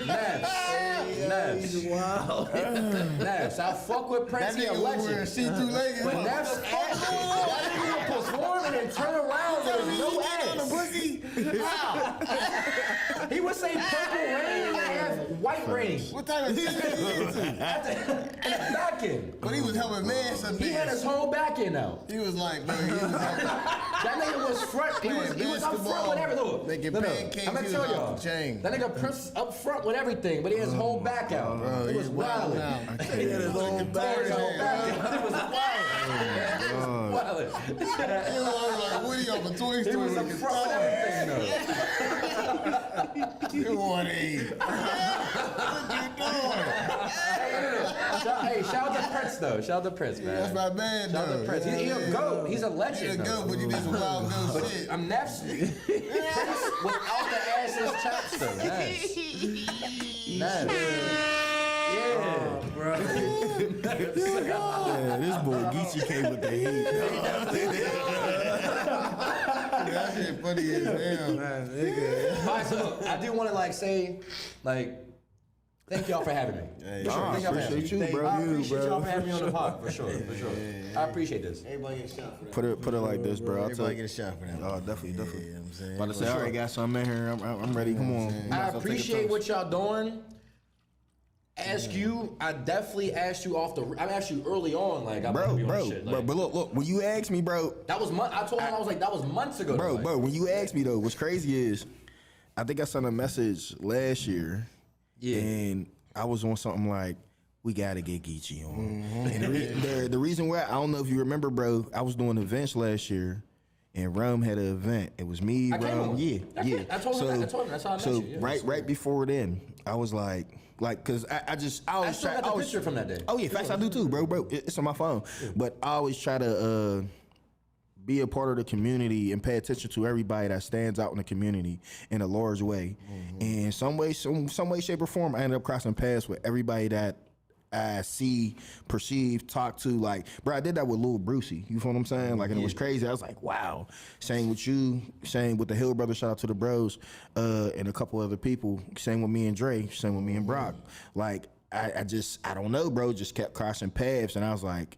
Nefs. Wow. Nefs, I fuck with Prince, he a legend. See-through leggings. But Nefs ass, that nigga performing and turn around with no ass. He would say purple rain and have white ring. What type of shit? And a back end. But he was helping man some He had his whole back end out. He was like, man, he was helping. That nigga was front. He was up front with everything. Making pancakes. I'm gonna He tell was y'all. off the chain. That nigga Prince up front with everything, but he had his whole back out. Bro, It was wild. He had his whole back His whole back out. out. It was wild. He was like Woody on the Toy Story. He was up front with everything though. You want to eat. What you doing? Hey, shout out to Prince though. Shout out to Prince, man. That's my man, Shout out though. to Prince. He's a goat. He's a legend. He's a though. goat, but you did some wild goat shit. I'm Prince without the assless chaps though. Nice. Yeah. Yeah, this boy Geechee came with the heat. That shit funny as hell. All right, so look, I do want to say, thank y'all for having me. For sure. Thank y'all for having me. Appreciate you, bro. I appreciate y'all for having me on the pod, for sure. I appreciate this. Everybody get a shot for that. Put it like this, bro. I'll Everybody take. get a shot for that. Oh, definitely. You know what I'm saying? About to say, I already got something in here. I'm ready. Come on. I appreciate what y'all doing. I definitely asked you I asked you early on, I'm gonna be on shit. But look, when you asked me, bro, That was I told him I was like, that was months ago. bro, when you asked me though, what's crazy is, I think I sent a message last year, and I was on something like, we gotta get Geechee on. And the reason why, I don't know if you remember, bro, I was doing events last year. And Rome had an event. It was me, Rome. Yeah. I told him that's how I met you. Yeah, right before then, I was like, cause I always still got the picture from that day. Oh yeah, facts I do too, bro. It's on my phone. Yeah. But I always try to be a part of the community and pay attention to everybody that stands out in the community in a large way. And some way, shape, or form, I ended up crossing paths with everybody that I see, perceive, talk to. Bro, I did that with Lil Brucey. You feel what I'm saying? And it was crazy. I was like, wow. Same with you, same with the Hill Brothers, shout out to the bros, and a couple other people. Same with me and Dre, same with me and Brock. I don't know, bro, just kept crossing paths. And I was like,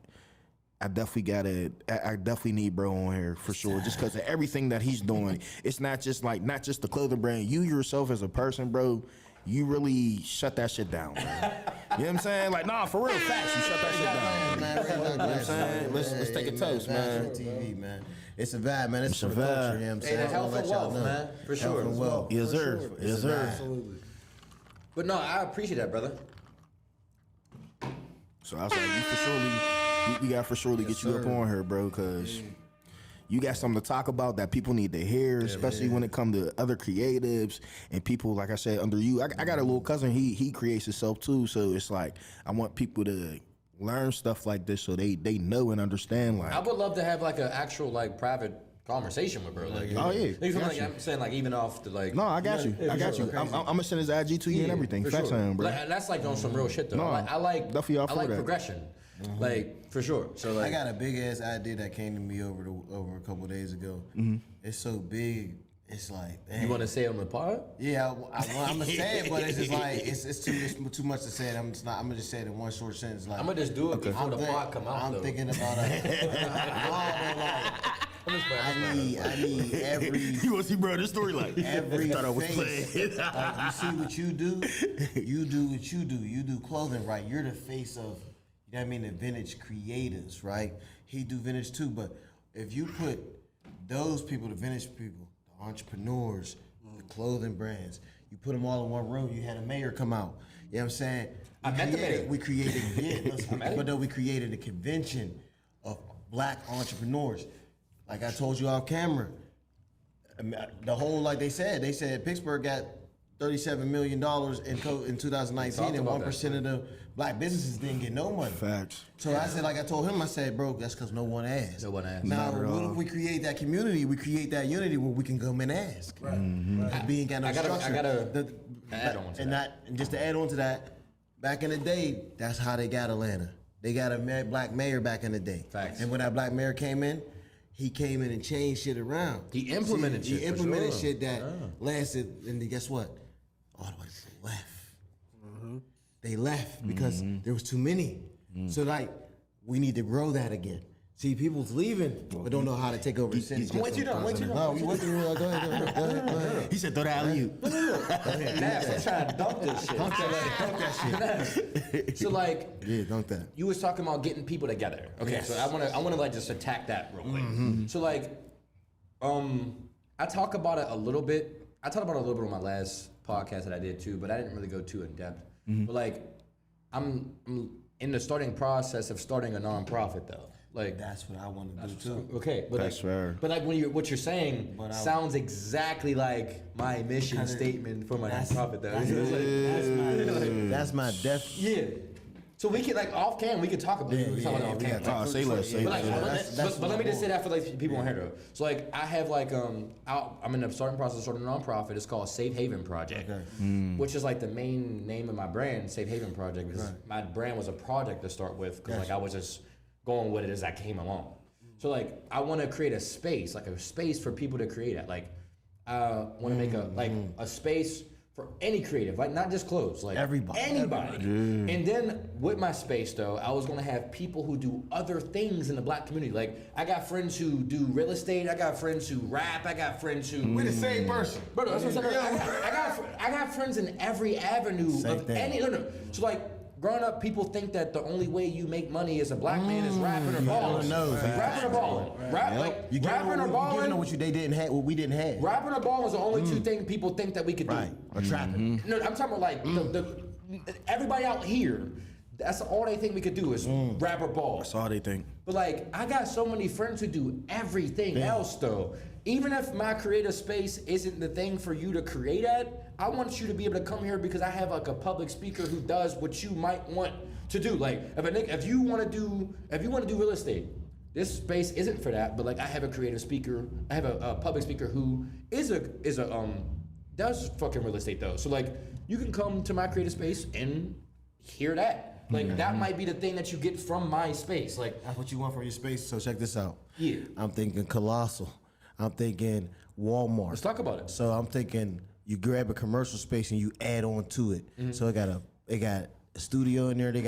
I definitely need bro on here for sure. Just because of everything that he's doing. It's not just the clothing brand. You yourself as a person, bro, you really shut that shit down, man. You know what I'm saying? Nah, for real, facts. You shut that shit down. Man, You know what I'm saying? Let's take a toast, man. TV, man. It's a vibe, man. It's a for the culture, vibe. you know what I'm Hey, saying? the health and wealth, man. For sure. Health and wealth. Yes, sir. Yes, sir. Absolutely. But no, I appreciate that, brother. So I was like, we got for surely get you up on her, bro, because you got something to talk about that people need to hear, especially when it comes to other creatives and people, like I said, under you. I got a little cousin, he creates himself too, so it's like I want people to learn stuff like this so they know and understand. I would love to have an actual private conversation with bro. Oh, yeah. You feel Got you. I'm saying even off the No, I got you. Yeah, I got for you. sure. I'm gonna send his IG to you and everything. For Facts sure. on him, bro. And that's on some real shit though. No, I like definitely all for that. progression. For sure. So I got a big ass idea that came to me over a couple of days ago. It's so big. It's like, dang. You want to say it on the pod? Yeah, I'm gonna say it, but it's just it's too much to say it. I'm gonna just say it in one short sentence. I'm gonna just do it before the pod come out. I'm thinking about I need every. You want to see, bro? This story Every thought I was face. playing. You see what you do. You do what you do. You do clothing, right? You're the face of, you know what I mean, the vintage creators, right? He do vintage too, but if you put those people, the vintage people, the entrepreneurs, the clothing brands, you put them all in one room. You had a mayor come out. You know what I'm saying? I met the mayor. We created, we created a convention of black entrepreneurs. Like I told you off camera, the whole, they said Pittsburgh got $37 million in 2019, and 1% of the black businesses didn't get no money. Facts. So I said, I told him, I said, bro, that's because no one asked. No one asked. Now, what if we create that community? We create that unity where we can come and ask. Right. We ain't got no structure. I gotta add on to that. And just to add on to that, back in the day, that's how they got Atlanta. They got a black mayor back in the day. Facts. And when that black mayor came in, he came in and changed shit around. He implemented shit. He implemented for sure. shit that lasted, and then guess what? All the way to the left. They left because there was too many. So we need to grow that again. See, people's leaving, but don't know how to take over the city. Wait, you don't. No, we went through. Go ahead. He said, "Throw that alley." Naps, I'm trying to dunk this shit. Dunk that shit. So like, Yeah, dunk that. you was talking about getting people together. Okay, Yes. so I wanna like just attack that real quick. So like, I talk about it a little bit. I talked about it a little bit on my last podcast that I did too, but I didn't really go too in depth. But like, I'm in the starting process of starting a nonprofit though. Like That's what I want to do too. okay, but That's like, fair. But like what you're saying But I- sounds exactly like my mission statement for my nonprofit though. That's my death. Yeah. So we can like off cam, we can talk about it. Yeah, We can talk about it yeah, off we cam. gotta talk. Say less, say But, like, less. but let me just say that for like people on here though. So like I have like I'm in the starting process of starting a nonprofit. It's called Safe Haven Project, which is like the main name of my brand, Safe Haven Project, because my brand was a project to start with because like I was just going with it as I came along. So like I want to create a space, like a space for people to create at. Like I want to make a space for any creative, like not just clothes, like Everybody. anybody. And then with my space though, I was gonna have people who do other things in the black community. Like I got friends who do real estate, I got friends who rap, I got friends who We the same person. Bro, that's what I'm saying. I got friends in every avenue Same of thing. any. No. So like, growing up, people think that the only way you make money as a black man is rapping or balling. Rapping or balling. You Rapping or giving them balling. what they didn't have, what we didn't have. Rapping or balling is the only two things people think that we could Right. do. Or trapping. No, I'm talking about like everybody out here. That's all they think we could do is rap or ball. That's all they think. But like, I got so many friends who do everything else though. Even if my creative space isn't the thing for you to create at, I want you to be able to come here because I have like a public speaker who does what you might want to do. Like, if you want to do real estate, this space isn't for that. But like, I have a creative speaker. I have a public speaker who does fucking real estate though. So like, you can come to my creative space and hear that. Like that might be the thing that you get from my space. Like That's what you want from your space. So check this out. Yeah. I'm thinking Colossal. I'm thinking Walmart. Let's talk about it. So I'm thinking you grab a commercial space and you add on to it. So they got a studio in there. They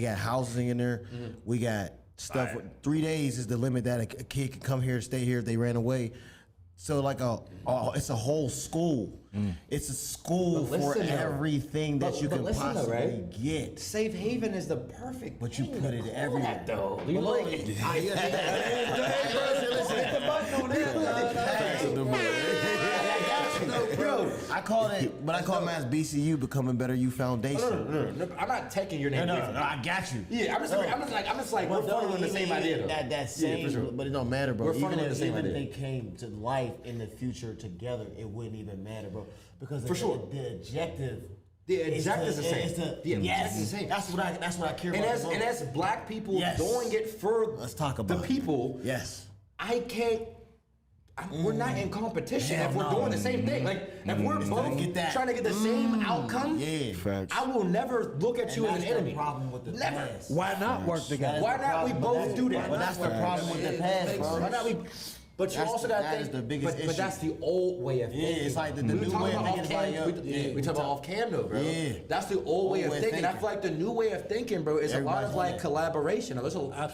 got housing in there. We got stuff. 3 days is the limit that a kid can come here, stay here if they ran away. So like it's a whole school. It's a school But for listen, though. everything that you But can listen, though, possibly right? get. Safe Haven is the perfect. But you thing put to it call everywhere. that, though. You But like look, it. I call mine BCU becoming better you foundation. No, I'm not taking your name. No, away from you. I got you. Yeah, I'm just like we're following the same idea though. That same, Yeah, for sure. but it don't matter, bro. We're Even following if, the same even if idea. they came to life in the future together, it wouldn't even matter, bro. Because For sure. the objective. The objective is the same. It's the, The objective yes, is the same. That's what I care And about. as the most. and as black people Yes. doing it for Let's talk about the it. people, Yes. I can't. We're not in competition Hell if we're no. doing the same thing. Like if we're It's both gonna get that. trying to get the same outcome, Yeah. Facts. I will never look at you as an that's the enemy. problem with the Never. past. Why not work That together? is Why the not we problem, both but do that? But that's the problem with the past, bro. Why not we? But you That's also the- got that to is think. the biggest but issue. that's the old way of Yeah, thinking. it's like the We new talk way of about thinking off is like, cam. yeah, We talk about off cam though, bro. Yeah. That's the old way of thinking. I feel like the new way of thinking, bro, is a lot of Everybody's like on that. collaboration.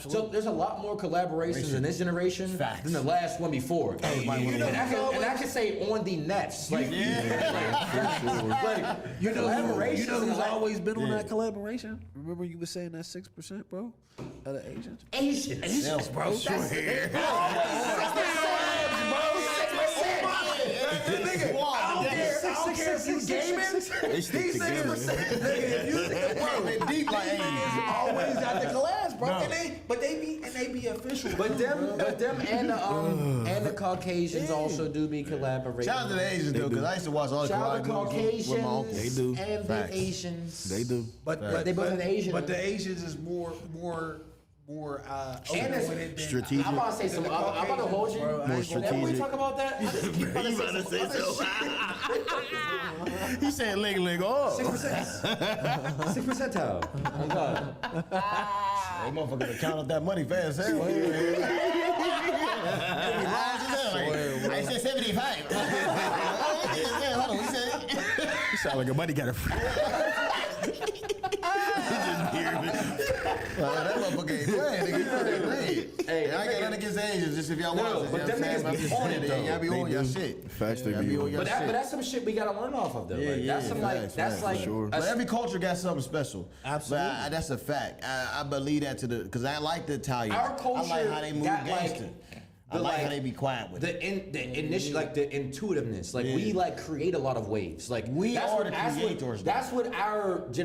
So there's a lot more collaborations in this generation Facts. than the last one before. And I can say on the nets, like You know who's always been on that collaboration? Remember you were saying that 6%, bro? Of the Asians? Asians, bro. That's I don't care if you gaming. They stick together. Deep like Asians always got the collabs, bro. But they be official. But them and the Caucasians also do be collaborating. Shout out to the Asians though, because I used to watch all the Shout out to karate movies with my uncle. Caucasians They do. and Facts. the Asians. They do. But They both have Asian. But the Asians is more And it's open-minded than- strategic. I'm about to say some. I'm about to hold you. Bro, I ain't More gonna- Every we strategic. talk about that, I just keep about to say some He said leg off. 6%. Oh God. Hey, motherfucker, they count up that money fast, hell. I said 75. Hold on, he said. You sound like a money got a. He just hear me. That motherfucker ain't playing, nigga. He ain't playing. Hey, I ain't got nothing against Asians, just if y'all want it. but them niggas be on it, though. Y'all be on your shit. Facts, they Y'all be be on on. your But shit. that's some shit we gotta learn off of though. Yeah, Like, yeah, that's some facts, that's like sure. But every culture got something special. Absolutely. But that's a fact. I believe that because I like the Italians. Our culture I like how they move got, gangster. like, I like how they be quiet with it. the initial like the intuitiveness, like we like create a lot of waves. Like We that's are what, the that's creators, What, though.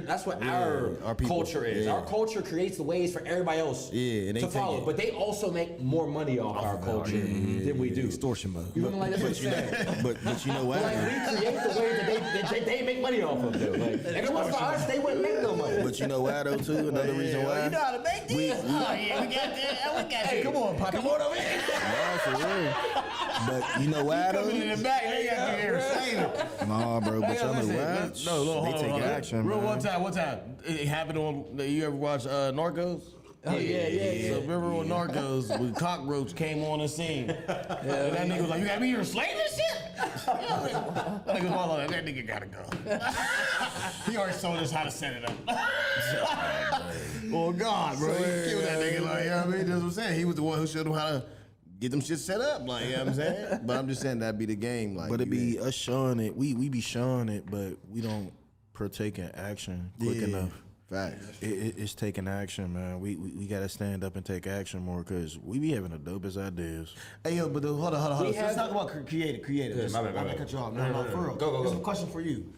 that's what our our people. culture is. Yeah. Our culture creates the waves for everybody else Yeah, and they to take follow. it. But they also make more money off our culture than we do. Extortion mode. You know, like that's what I'm saying. But you know what? Like we create the wave that they make money off of though. Like if it was for us, they wouldn't make no money. But you know why though too? Another reason why. You know how to make this? Oh yeah, we got that. We got you. Come on, Poppy. Come on over here. Nah, for real. But you know why though? Coming in the back, they got you here saying it. Nah, bro. But y'all know Listen, why? no, They hold take on. action, Real man. one time. It happened on. You ever watch Narcos? Oh yeah. So remember on Narcos when Cockroach came on the scene? And that nigga was like, "You got me here slaving and shit." That nigga was all like, "That nigga gotta go." He already told us how to set it up. Oh God, bro, he killed that nigga. Like, you know what I mean? That's what I'm saying. He was the one who showed him how to get them shit set up. Like, you know what I'm saying? But I'm just saying that'd be the game. Like, But it be us showing it. We be showing it, but we don't partake in action quick enough. Facts. It's taking action, man. We gotta stand up and take action more because we be having the dopest ideas. Hey yo, but hold on. We So let's have- talk about creative. Yeah, my bad, I'm my gonna bad. cut you off. No, No, for real. Go. There's a question for you.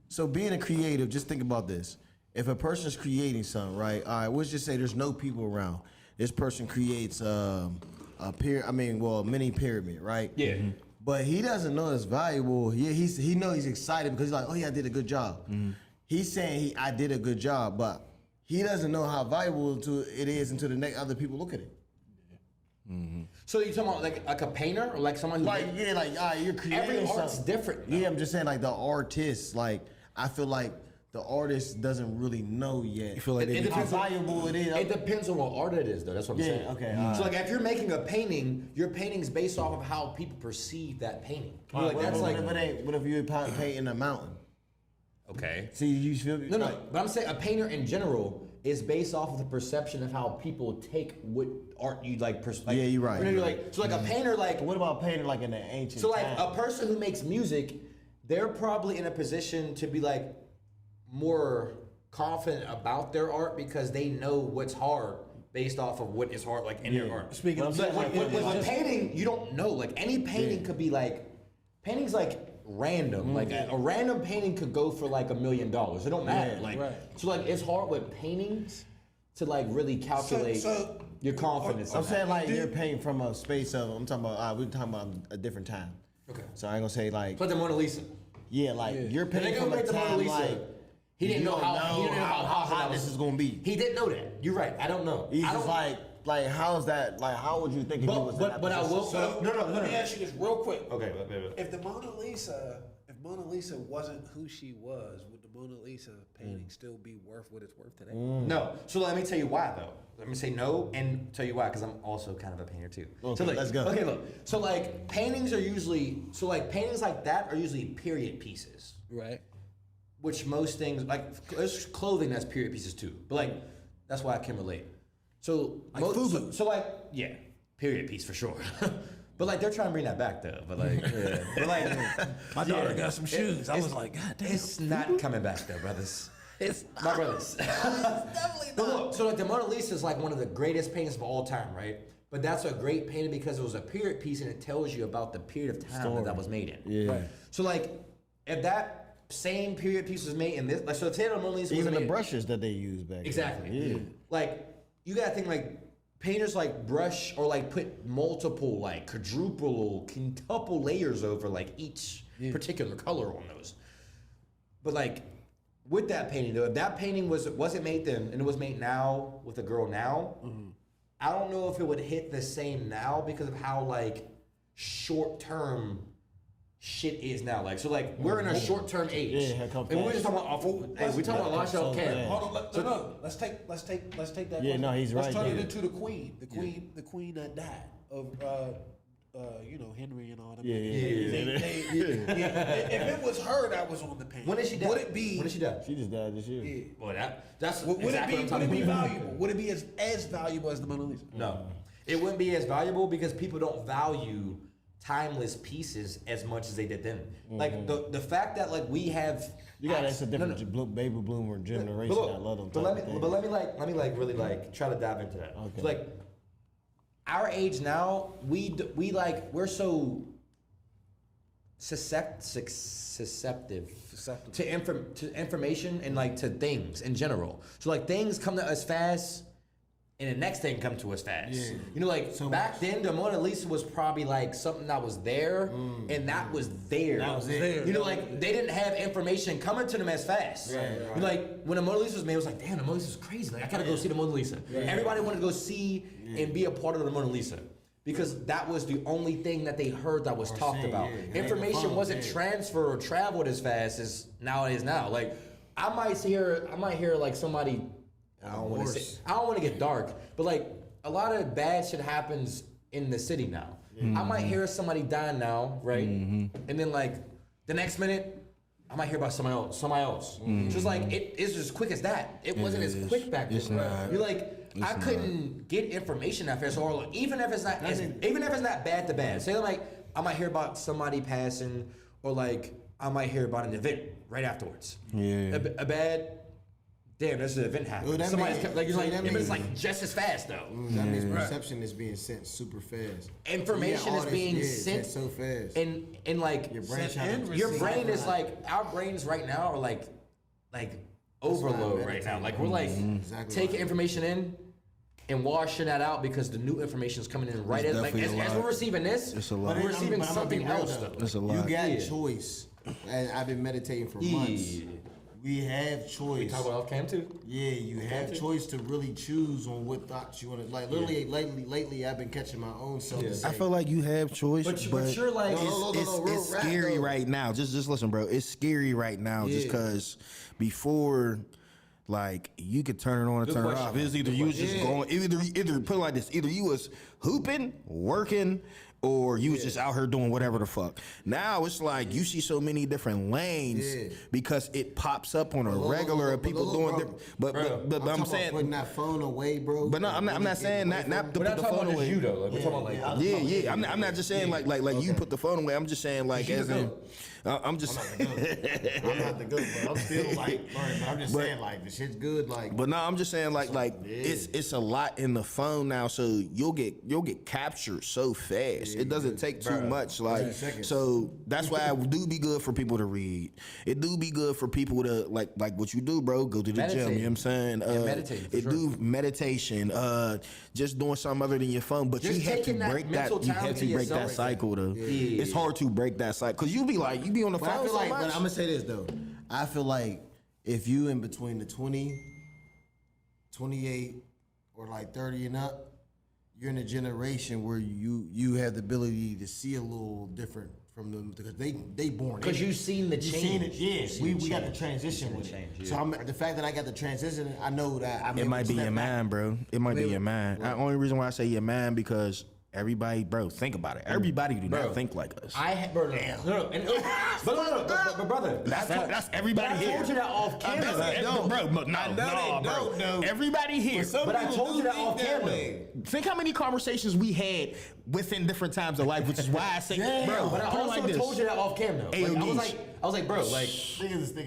So being a creative, just think about this. If a person's creating something, right? All right, let's just say there's no people around. This person creates mini pyramid, right? Yeah. But he doesn't know it's valuable. Yeah, he know he's excited because he's like, oh yeah, I did a good job. He's saying I did a good job, but he doesn't know how valuable it is until the next other people look at it. So you talking about like a painter or like someone who Like yeah, like you're creating every art's something. different. though. Yeah, I'm just saying like the artist, like I feel like the artist doesn't really know yet. You feel like It they how depends on- valuable it is. It depends on what art it is, though. That's what I'm Yeah, saying. okay, So, alright. like, if you're making a painting, your painting's based off of how people perceive that painting. All right, Like, that's like, what if you're painting a mountain? okay. See, you feel No. But I'm saying a painter in general is based off of the perception of how people take what art you like. Yeah, you're right. You know, you're like, so like a painter, like, What about painting like in the ancient? so like time? a person who makes music, they're probably in a position to be like more confident about their art because they know what's hard based off of what is hard, like in their art. Speaking of But music, with a painting, you don't know. Like any painting could be like, painting's like random. Like a random painting could go for like $1 million. It don't matter. Yeah, like right. so, like it's hard with paintings to like really calculate So- your confidence. I'm in saying that. like you're painting from a space of. I'm talking about. We're talking about a different time. Okay. So I ain't gonna say like. But the Mona Lisa. Yeah, like you're The painting nigga who from a made the Mona time Lisa, like. he didn't you know don't how hot this is gonna be. He didn't know that. You're right. I don't know. He's I just don't like how's that? Like how would you think if he was in that but I position? will. So no. let me ask you this real quick. Okay. If Mona Lisa wasn't who she was, would the Mona Lisa painting still be worth what it's worth today? No. So let me tell you why, though. Let me say no and tell you why, because I'm also kind of a painter too. Okay, so like, let's go. Okay, look. So like paintings are usually paintings like that are usually period pieces, Right. which most things like there's clothing that's period pieces too. But like that's why I can relate. So Like FUBU. so like yeah, period piece for sure. But like they're trying to bring that back though. But like but like My daughter got some shoes. I it's- was like, God damn. it's not coming back though, brothers. It's My brothers. definitely But look, so like the Mona Lisa is like one of the greatest paintings of all time, right? But that's a great painting because it was a period piece and it tells you about the period of time that was made in. Yeah. Right. So like, if that same period piece was made in this, like, so say the Mona Lisa was Even the made, brushes that they use back. then. exactly. Yeah. Like, you gotta think like painters like brush or like put multiple, like quadruple, quintuple layers over like each particular color on those. But like with that painting though, if that painting wasn't made then and it was made now with a girl now, I don't know if it would hit the same now because of how like short term shit is now. Like so like we're in a short term age. Yeah, here comes and we're fast. just talking about we talking about launch out fast. camp. Hold on, no. Let's take that. Yeah, question. no, he's Let's right, turn yeah. it into the queen that died of Henry and all them. Yeah. If it was her that was on the pen, When did she die? Would it be? When did she die? She just died this year. Yeah. Well, that's Would exactly it what I'm be talking about. valuable? Would it be as valuable as the Mona Lisa? No, it wouldn't be as valuable because people don't value timeless pieces as much as they did then. Like the fact that like we have. You got that's a different baby bloomer generation. I love them. But let me really like try to dive into that. Okay. So, like our age now, we're so susceptible to information and like to things in general. So like things come to us fast. And the next thing come to us fast. Yeah. You know, like So back then, the Mona Lisa was probably like something that was there, and that was there. That was it. You know, like they didn't have information coming to them as fast. Right. You know, like when the Mona Lisa was made, it was like, damn, the Mona Lisa's crazy. Like I gotta go see the Mona Lisa. Everybody wanted to go see and be a part of the Mona Lisa because that was the only thing that they heard that was talked about. Information wasn't transferred or traveled as fast as now it is now. Like I might hear like somebody. I don't want to get dark, but like a lot of bad shit happens in the city now. I might hear somebody dying now, right? And then like the next minute, I might hear about somebody else. So it's like it's as quick as that. It wasn't as quick back then. It's not. You're like I couldn't get information that fast, or like, even if it's not bad to bad. Say like I might hear about somebody passing, or like I might hear about an event right afterwards. Yeah. A bad. Damn, there's an event happening. that Somebody's means- like, so like, that it's means- like just as fast though. That means perception is being sent super fast. Information is being sent so fast. and like Your brain your brain is like our brains right now are like overload right now. Like we're like Exactly taking right. information in and washing that out because the new information is coming in right as like definitely a as lot. we're receiving this, It's a lot. we're receiving But I'm gonna be something real, else though. though. It's a lot. You got Yeah. choice. And I've been meditating for months. Yeah. We have choice. Talk about off cam too. Yeah, you have choice to really choose on what thoughts you want to like. Literally, lately, I've been catching my own self. To say, I feel like you have choice, But but you're like real it's rap, scary though. right now. Just listen, bro. It's scary right now just because before, like, you could turn it on and turn it off. It's either you was just going, either put it like this, either you was hooping, working, or you was just out here doing whatever the fuck. Now it's like you see so many different lanes because it pops up on a regular of people doing different. But I'm saying, putting that phone away, bro. but no, I'm not saying not to we're put not the talking phone about away. just you though. Like we're talking about like Yeah. I'm not just saying like you put the phone away. I'm just saying like as in, I'm just. I'm not the good, but I'm still like learning. But I'm just saying like the shit's good. Like, But no, I'm just saying like it's a lot in the phone now, so you'll get captured so fast. It doesn't take too much. Like so that's why it do be good for people to read. It do be good for people to like what you do, bro. Go to the gym. You know what I'm saying? meditate, for It sure. do meditation. Just doing something other than your phone. But Just you have to taking that break that. mental You time have to to break yourself. that cycle though. Yeah. It's hard to break that cycle because you be on the but I phone feel so like, much. but I'm gonna say this though. I feel like if you in between the 20, 28, or like 30 and up, you're in a generation where you have the ability to see a little different from them because they born. because in it. you've seen the You change. seen it, yeah. You've seen We the got the change. transition You've with seen it. the change, So the fact that I got the transition, I know that I'm It able might to be step your back. mind, bro. It might be your mind. The only reason why I say your mind because everybody, bro, think about it. Everybody do not think like us. Bro, but brother, That's everybody I here. told you that off camera. Bro. Everybody here. But I told you that off camera. Think how many conversations we had within different times of life, which is why I say, bro, But I put it also like this. told you that off camera. Hey, Like, Geesh. I was like, bro, like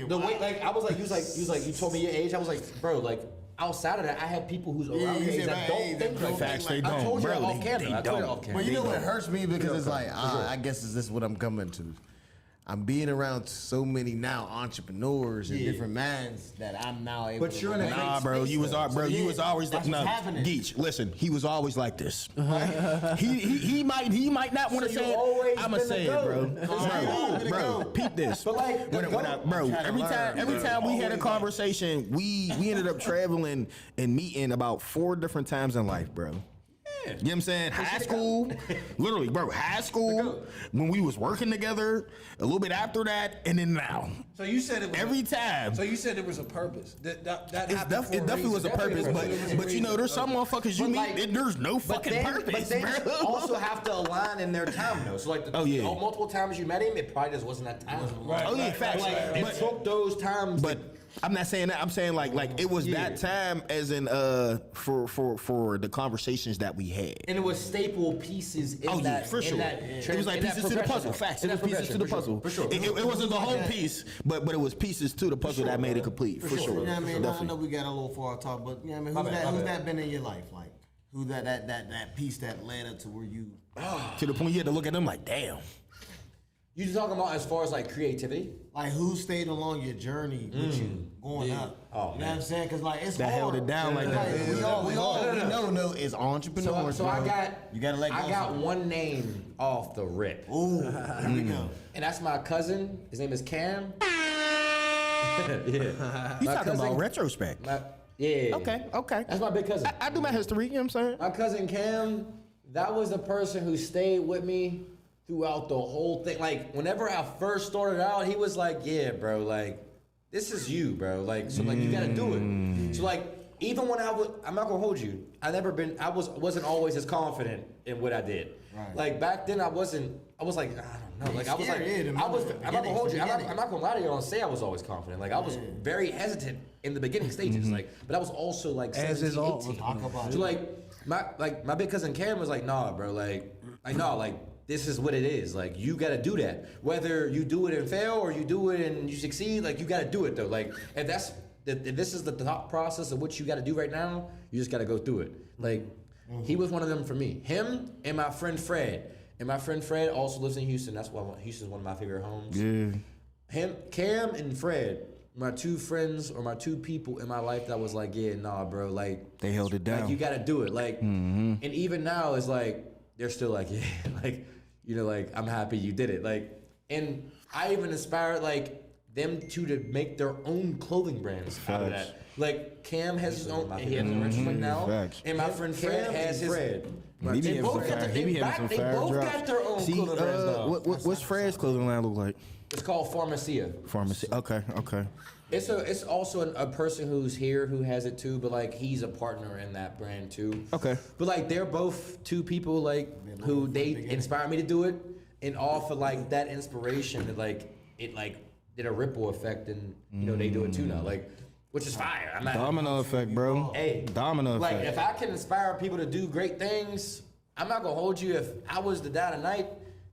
the way, like I was like, you told me your age. I was like, bro, like outside of that, I have people who's around you your age said that my don't age, think that like that. Facts, they I don't, told you bro. that off camera. They I told you that off camera. But you know what hurts me because it's like I guess is this what I'm coming to. I'm being around so many now entrepreneurs and different minds that I'm now able. But to you're in a relate. Nah, bro, you was always like that's no. what's happening. Geech, listen, he was always like this. he might not want to So say you always it. I'ma been say the it, bro. goat. Bro, peep this. But like, Bro, every time we had a conversation, we ended up traveling and meeting about 4 different times in life, bro. Yeah. You know what I'm saying? High school, literally, bro, high school, when we was working together, a little bit after that, and then now. So you said it was Every time. So you said there was a purpose. That It happened for a definitely was a reason. purpose, but you know, there's some motherfuckers you But meet, like- and there's no But fucking then, purpose, but they bro. also have to align in their time though. So like, multiple times you met him, it probably just wasn't that time. Right. Oh yeah, facts. Like, it took those times. But I'm not saying that. I'm saying like it was that time, as in for the conversations that we had. and it was staple pieces in that. For in sure. that It was like in that pieces to the puzzle. progression. Facts. In It was that pieces to the progression, puzzle. for sure. It wasn't the whole piece, but it was pieces to the puzzle that made it complete. For sure. You know what I mean? I Definitely. know we got a little far talk, but you know what I mean? My bad, my Who's bad. that been in your life? Like, who that piece that led up to where you... To the point you had to look at them like, damn. You talking about as far as like creativity? Like, who stayed along your journey with you going up? Oh, you know what I'm saying? Because, like, it's That hard. held it down like that. We know it's entrepreneurs. So I bro. got. You gotta let go. I got one name off the rip, Ooh, here we go. and that's my cousin. His name is Cam. Yeah. You My talking cousin- about retrospect? Yeah. Okay. That's my big cousin. I do my history, you know what I'm saying? My cousin Cam, that was the person who stayed with me throughout the whole thing. Like, whenever I first started out, he was like, yeah, bro, like, this is you, bro. Like, so, like, you gotta do it. So, like, even when I'm not gonna hold you, I wasn't always as confident in what I did. Right. Like, back then, I was like, I don't know. Like, I was like, Scared, yeah, I'm not gonna hold you. I'm not gonna lie to you and say I was always confident. Like, I was very hesitant in the beginning stages. Like, but I was also like As 17, is all. 18. Talk about So it. my big cousin Cam was like, nah, bro, like nah, like this is what it is. Like you gotta do that. Whether you do it and fail or you do it and you succeed, like you gotta do it though. Like if this is the thought process of what you gotta do right now, you just gotta go through it. Like he was one of them for me. Him and my friend Fred. And my friend Fred also lives in Houston. That's why Houston's one of my favorite homes. Yeah. Him, Cam, and Fred, my two friends or my two people in my life that was like, yeah, nah, bro, like They held it down. like you gotta do it. Like, and even now it's like they're still like, yeah, like you know, like I'm happy you did it. Like, and I even inspired like them to make their own clothing brands out of that. Like Cam has his own, and he has a restaurant now, Facts. and my friend Fred has his. He be They having both some got fire- their- he be they having back- some they fire both drops. got their own See, clothing brands now. what's Fred's clothing line look like? It's called Pharmacia. Pharmacy. Okay. It's also a person who's here who has it too, but like he's a partner in that brand too. Okay. But like they're both two people like who they inspired me to do it, and off of like that inspiration, it did a ripple effect, and you know they do it too now, like which is fire. I'm not, Domino effect, bro. Hey, Domino like effect. if I can inspire people to do great things, I'm not gonna hold you. If I was to die tonight,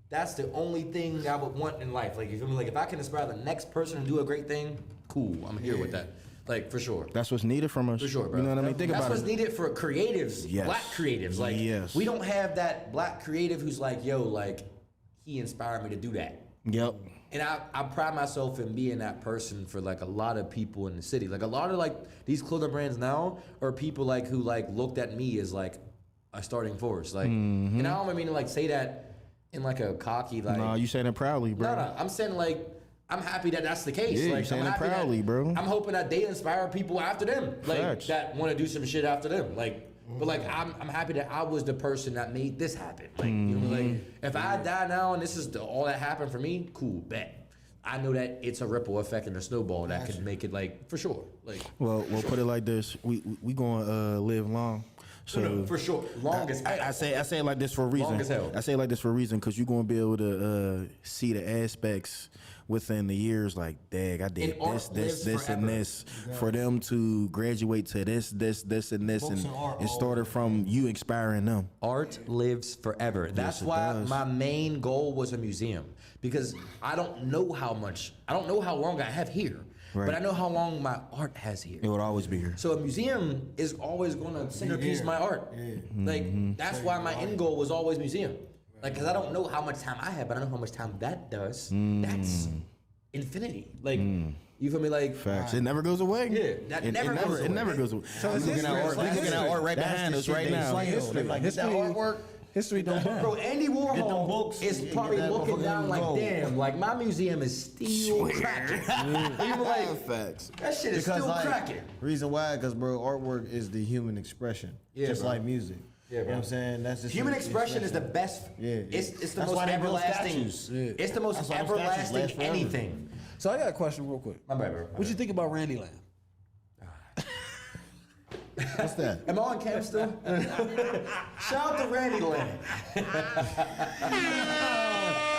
that's the only thing I would want in life. Like you feel me? Like if I can inspire the next person to do a great thing, cool. I'm here with that. Like for sure. That's what's needed from us. For sure, bro. You know what I mean? Think That's about what's it. needed for creatives, Yes. black creatives. Like Yes. we don't have that black creative who's like, yo, like he inspired me to do that. Yep. And I pride myself in being that person for like a lot of people in the city. Like a lot of like these clothing brands now are people like who like looked at me as like a starting force. Like, and I don't mean to like say that in like a cocky like. Nah, you saying it proudly, bro. No, I'm saying like I'm happy that that's the case. Yeah, like you saying I'm it happy that- proudly, bro. I'm hoping that they inspire people after them, like Facts. that want to do some shit after them. Like, but like I'm happy that I was the person that made this happen. Like, you know, like if I die now and this is all that happened for me, cool, bet. I know that it's a ripple effect and a snowball that can make it like for sure. Like, Well, put it like this: we gonna live long. So no, for sure, long as hell. I say it like this for a reason. Long as hell. I say it like this for a reason because you're gonna be able to see the aspects within the years. Like, dang, I did And art this, lives and forever. this. For them to graduate to this, and this, and art started from you inspiring them. Art lives forever. That's it why does. my main goal was a museum, because I don't know how long I have here, Right. but I know how long my art has here. It would always be here. So a museum is always going to centerpiece my art. Like that's why my end goal was always museum. Like, cause I don't know how much time I have, but I know how much time that does. That's infinity. Like, you feel me? Like, Facts. It never goes away. Yeah, that never goes away. It never goes away. So it's looking at history. art. It's We like looking at history. art right behind us right now. History. Like, get that artwork. History don't bend. bro, Andy them Warhol books, is get probably that looking motherfucker down in like, gold. damn, like my museum is still cracking. You know, like, Facts. that shit is Because still like, cracking. reason why, because bro, artwork is the human expression, Yeah, just bro. like music. You know what I'm saying? That's just Human expression is the best. Yeah. It's the That's most why they build everlasting. statues. Yeah. It's the most That's why them statues last everlasting forever. anything. So I got a question real quick. My bad, bro. What you think about Randy Lamb? What's that? Am I on cam still? Shout out to Randy Lamb.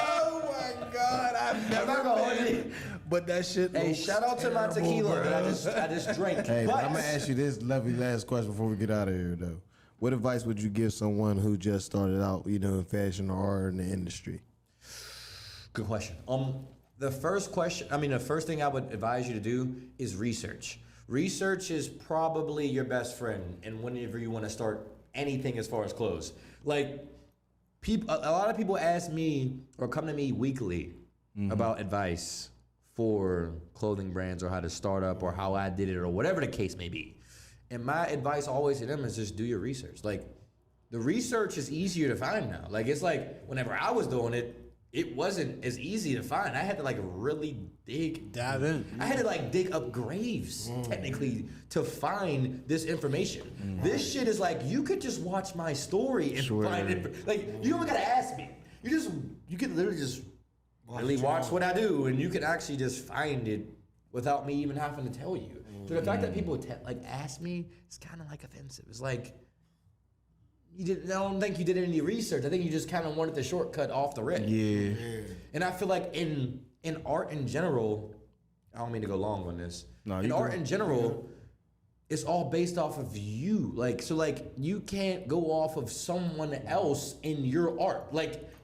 Oh my God, I've I'm not gonna hold you. But that shit. Hey, looks shout out to my terrible, tequila bro. that I just drank. Hey, but But I'm gonna ask you this lovely last question before we get out of here, though. What advice would you give someone who just started out, in fashion or art in the industry? Good question. The first thing I would advise you to do is research. Research is probably your best friend, and whenever you want to start anything as far as clothes, like a lot of people ask me or come to me weekly about advice for clothing brands or how to start up or how I did it or whatever the case may be. And my advice always to them is just do your research. Like, the research is easier to find now. Like, it's like whenever I was doing it, it wasn't as easy to find. I had to really Dive in. I had to dig up graves technically to find this information. This shit is you could just watch my story and find it. Like, you don't gotta ask me. You can literally just really watch what I do, and you can actually just find it without me even having to tell you. So the fact that people ask me, it's kind of offensive. It's I don't think you did any research. I think you just kind of wanted the shortcut off the rip. Yeah. And I feel like in art in general, I don't mean to go long on this. No, in you art go. in general, it's all based off of you. You can't go off of someone else in your art.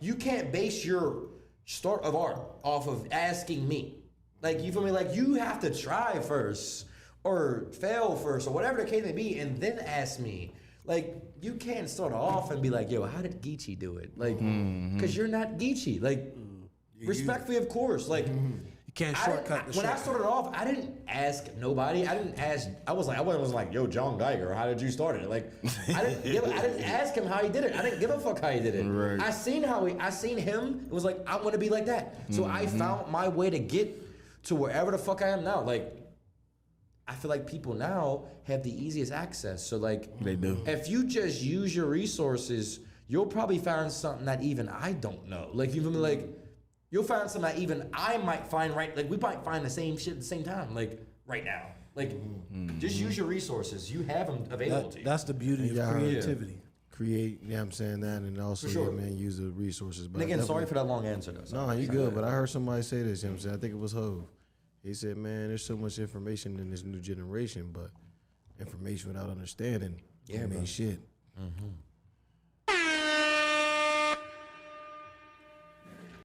You can't base your start of art off of asking me. You feel me? You have to try first or fail first or whatever the case may be, and then ask me. You can't start off and be yo, how did Geechee do it? Because you're not Geechee. Respectfully, of course. You can't shortcut the when I shortcut. started off, I didn't ask nobody. I wasn't like, yo, John Geiger, how did you start it? I didn't ask him how he did it. I didn't give a fuck how he did it. Right. I seen him. It was I want to be like that. So I found my way to get to wherever the fuck I am now. I feel like people now have the easiest access. So They do. if you just use your resources, you'll probably find something that even I don't know. You feel me? You'll find something that even I might find we might find the same shit at the same time, right now. Just use your resources. You have them available to you. That's the beauty Yeah. of creativity. Create, you know what I'm saying, that, and also, For sure. use the resources. But And again, I sorry definitely- for that long answer, though. No, you good, but I heard somebody say this, you know what I'm saying? I think it was Hov. He said, man, there's so much information in this new generation, but information without understanding don't mean shit.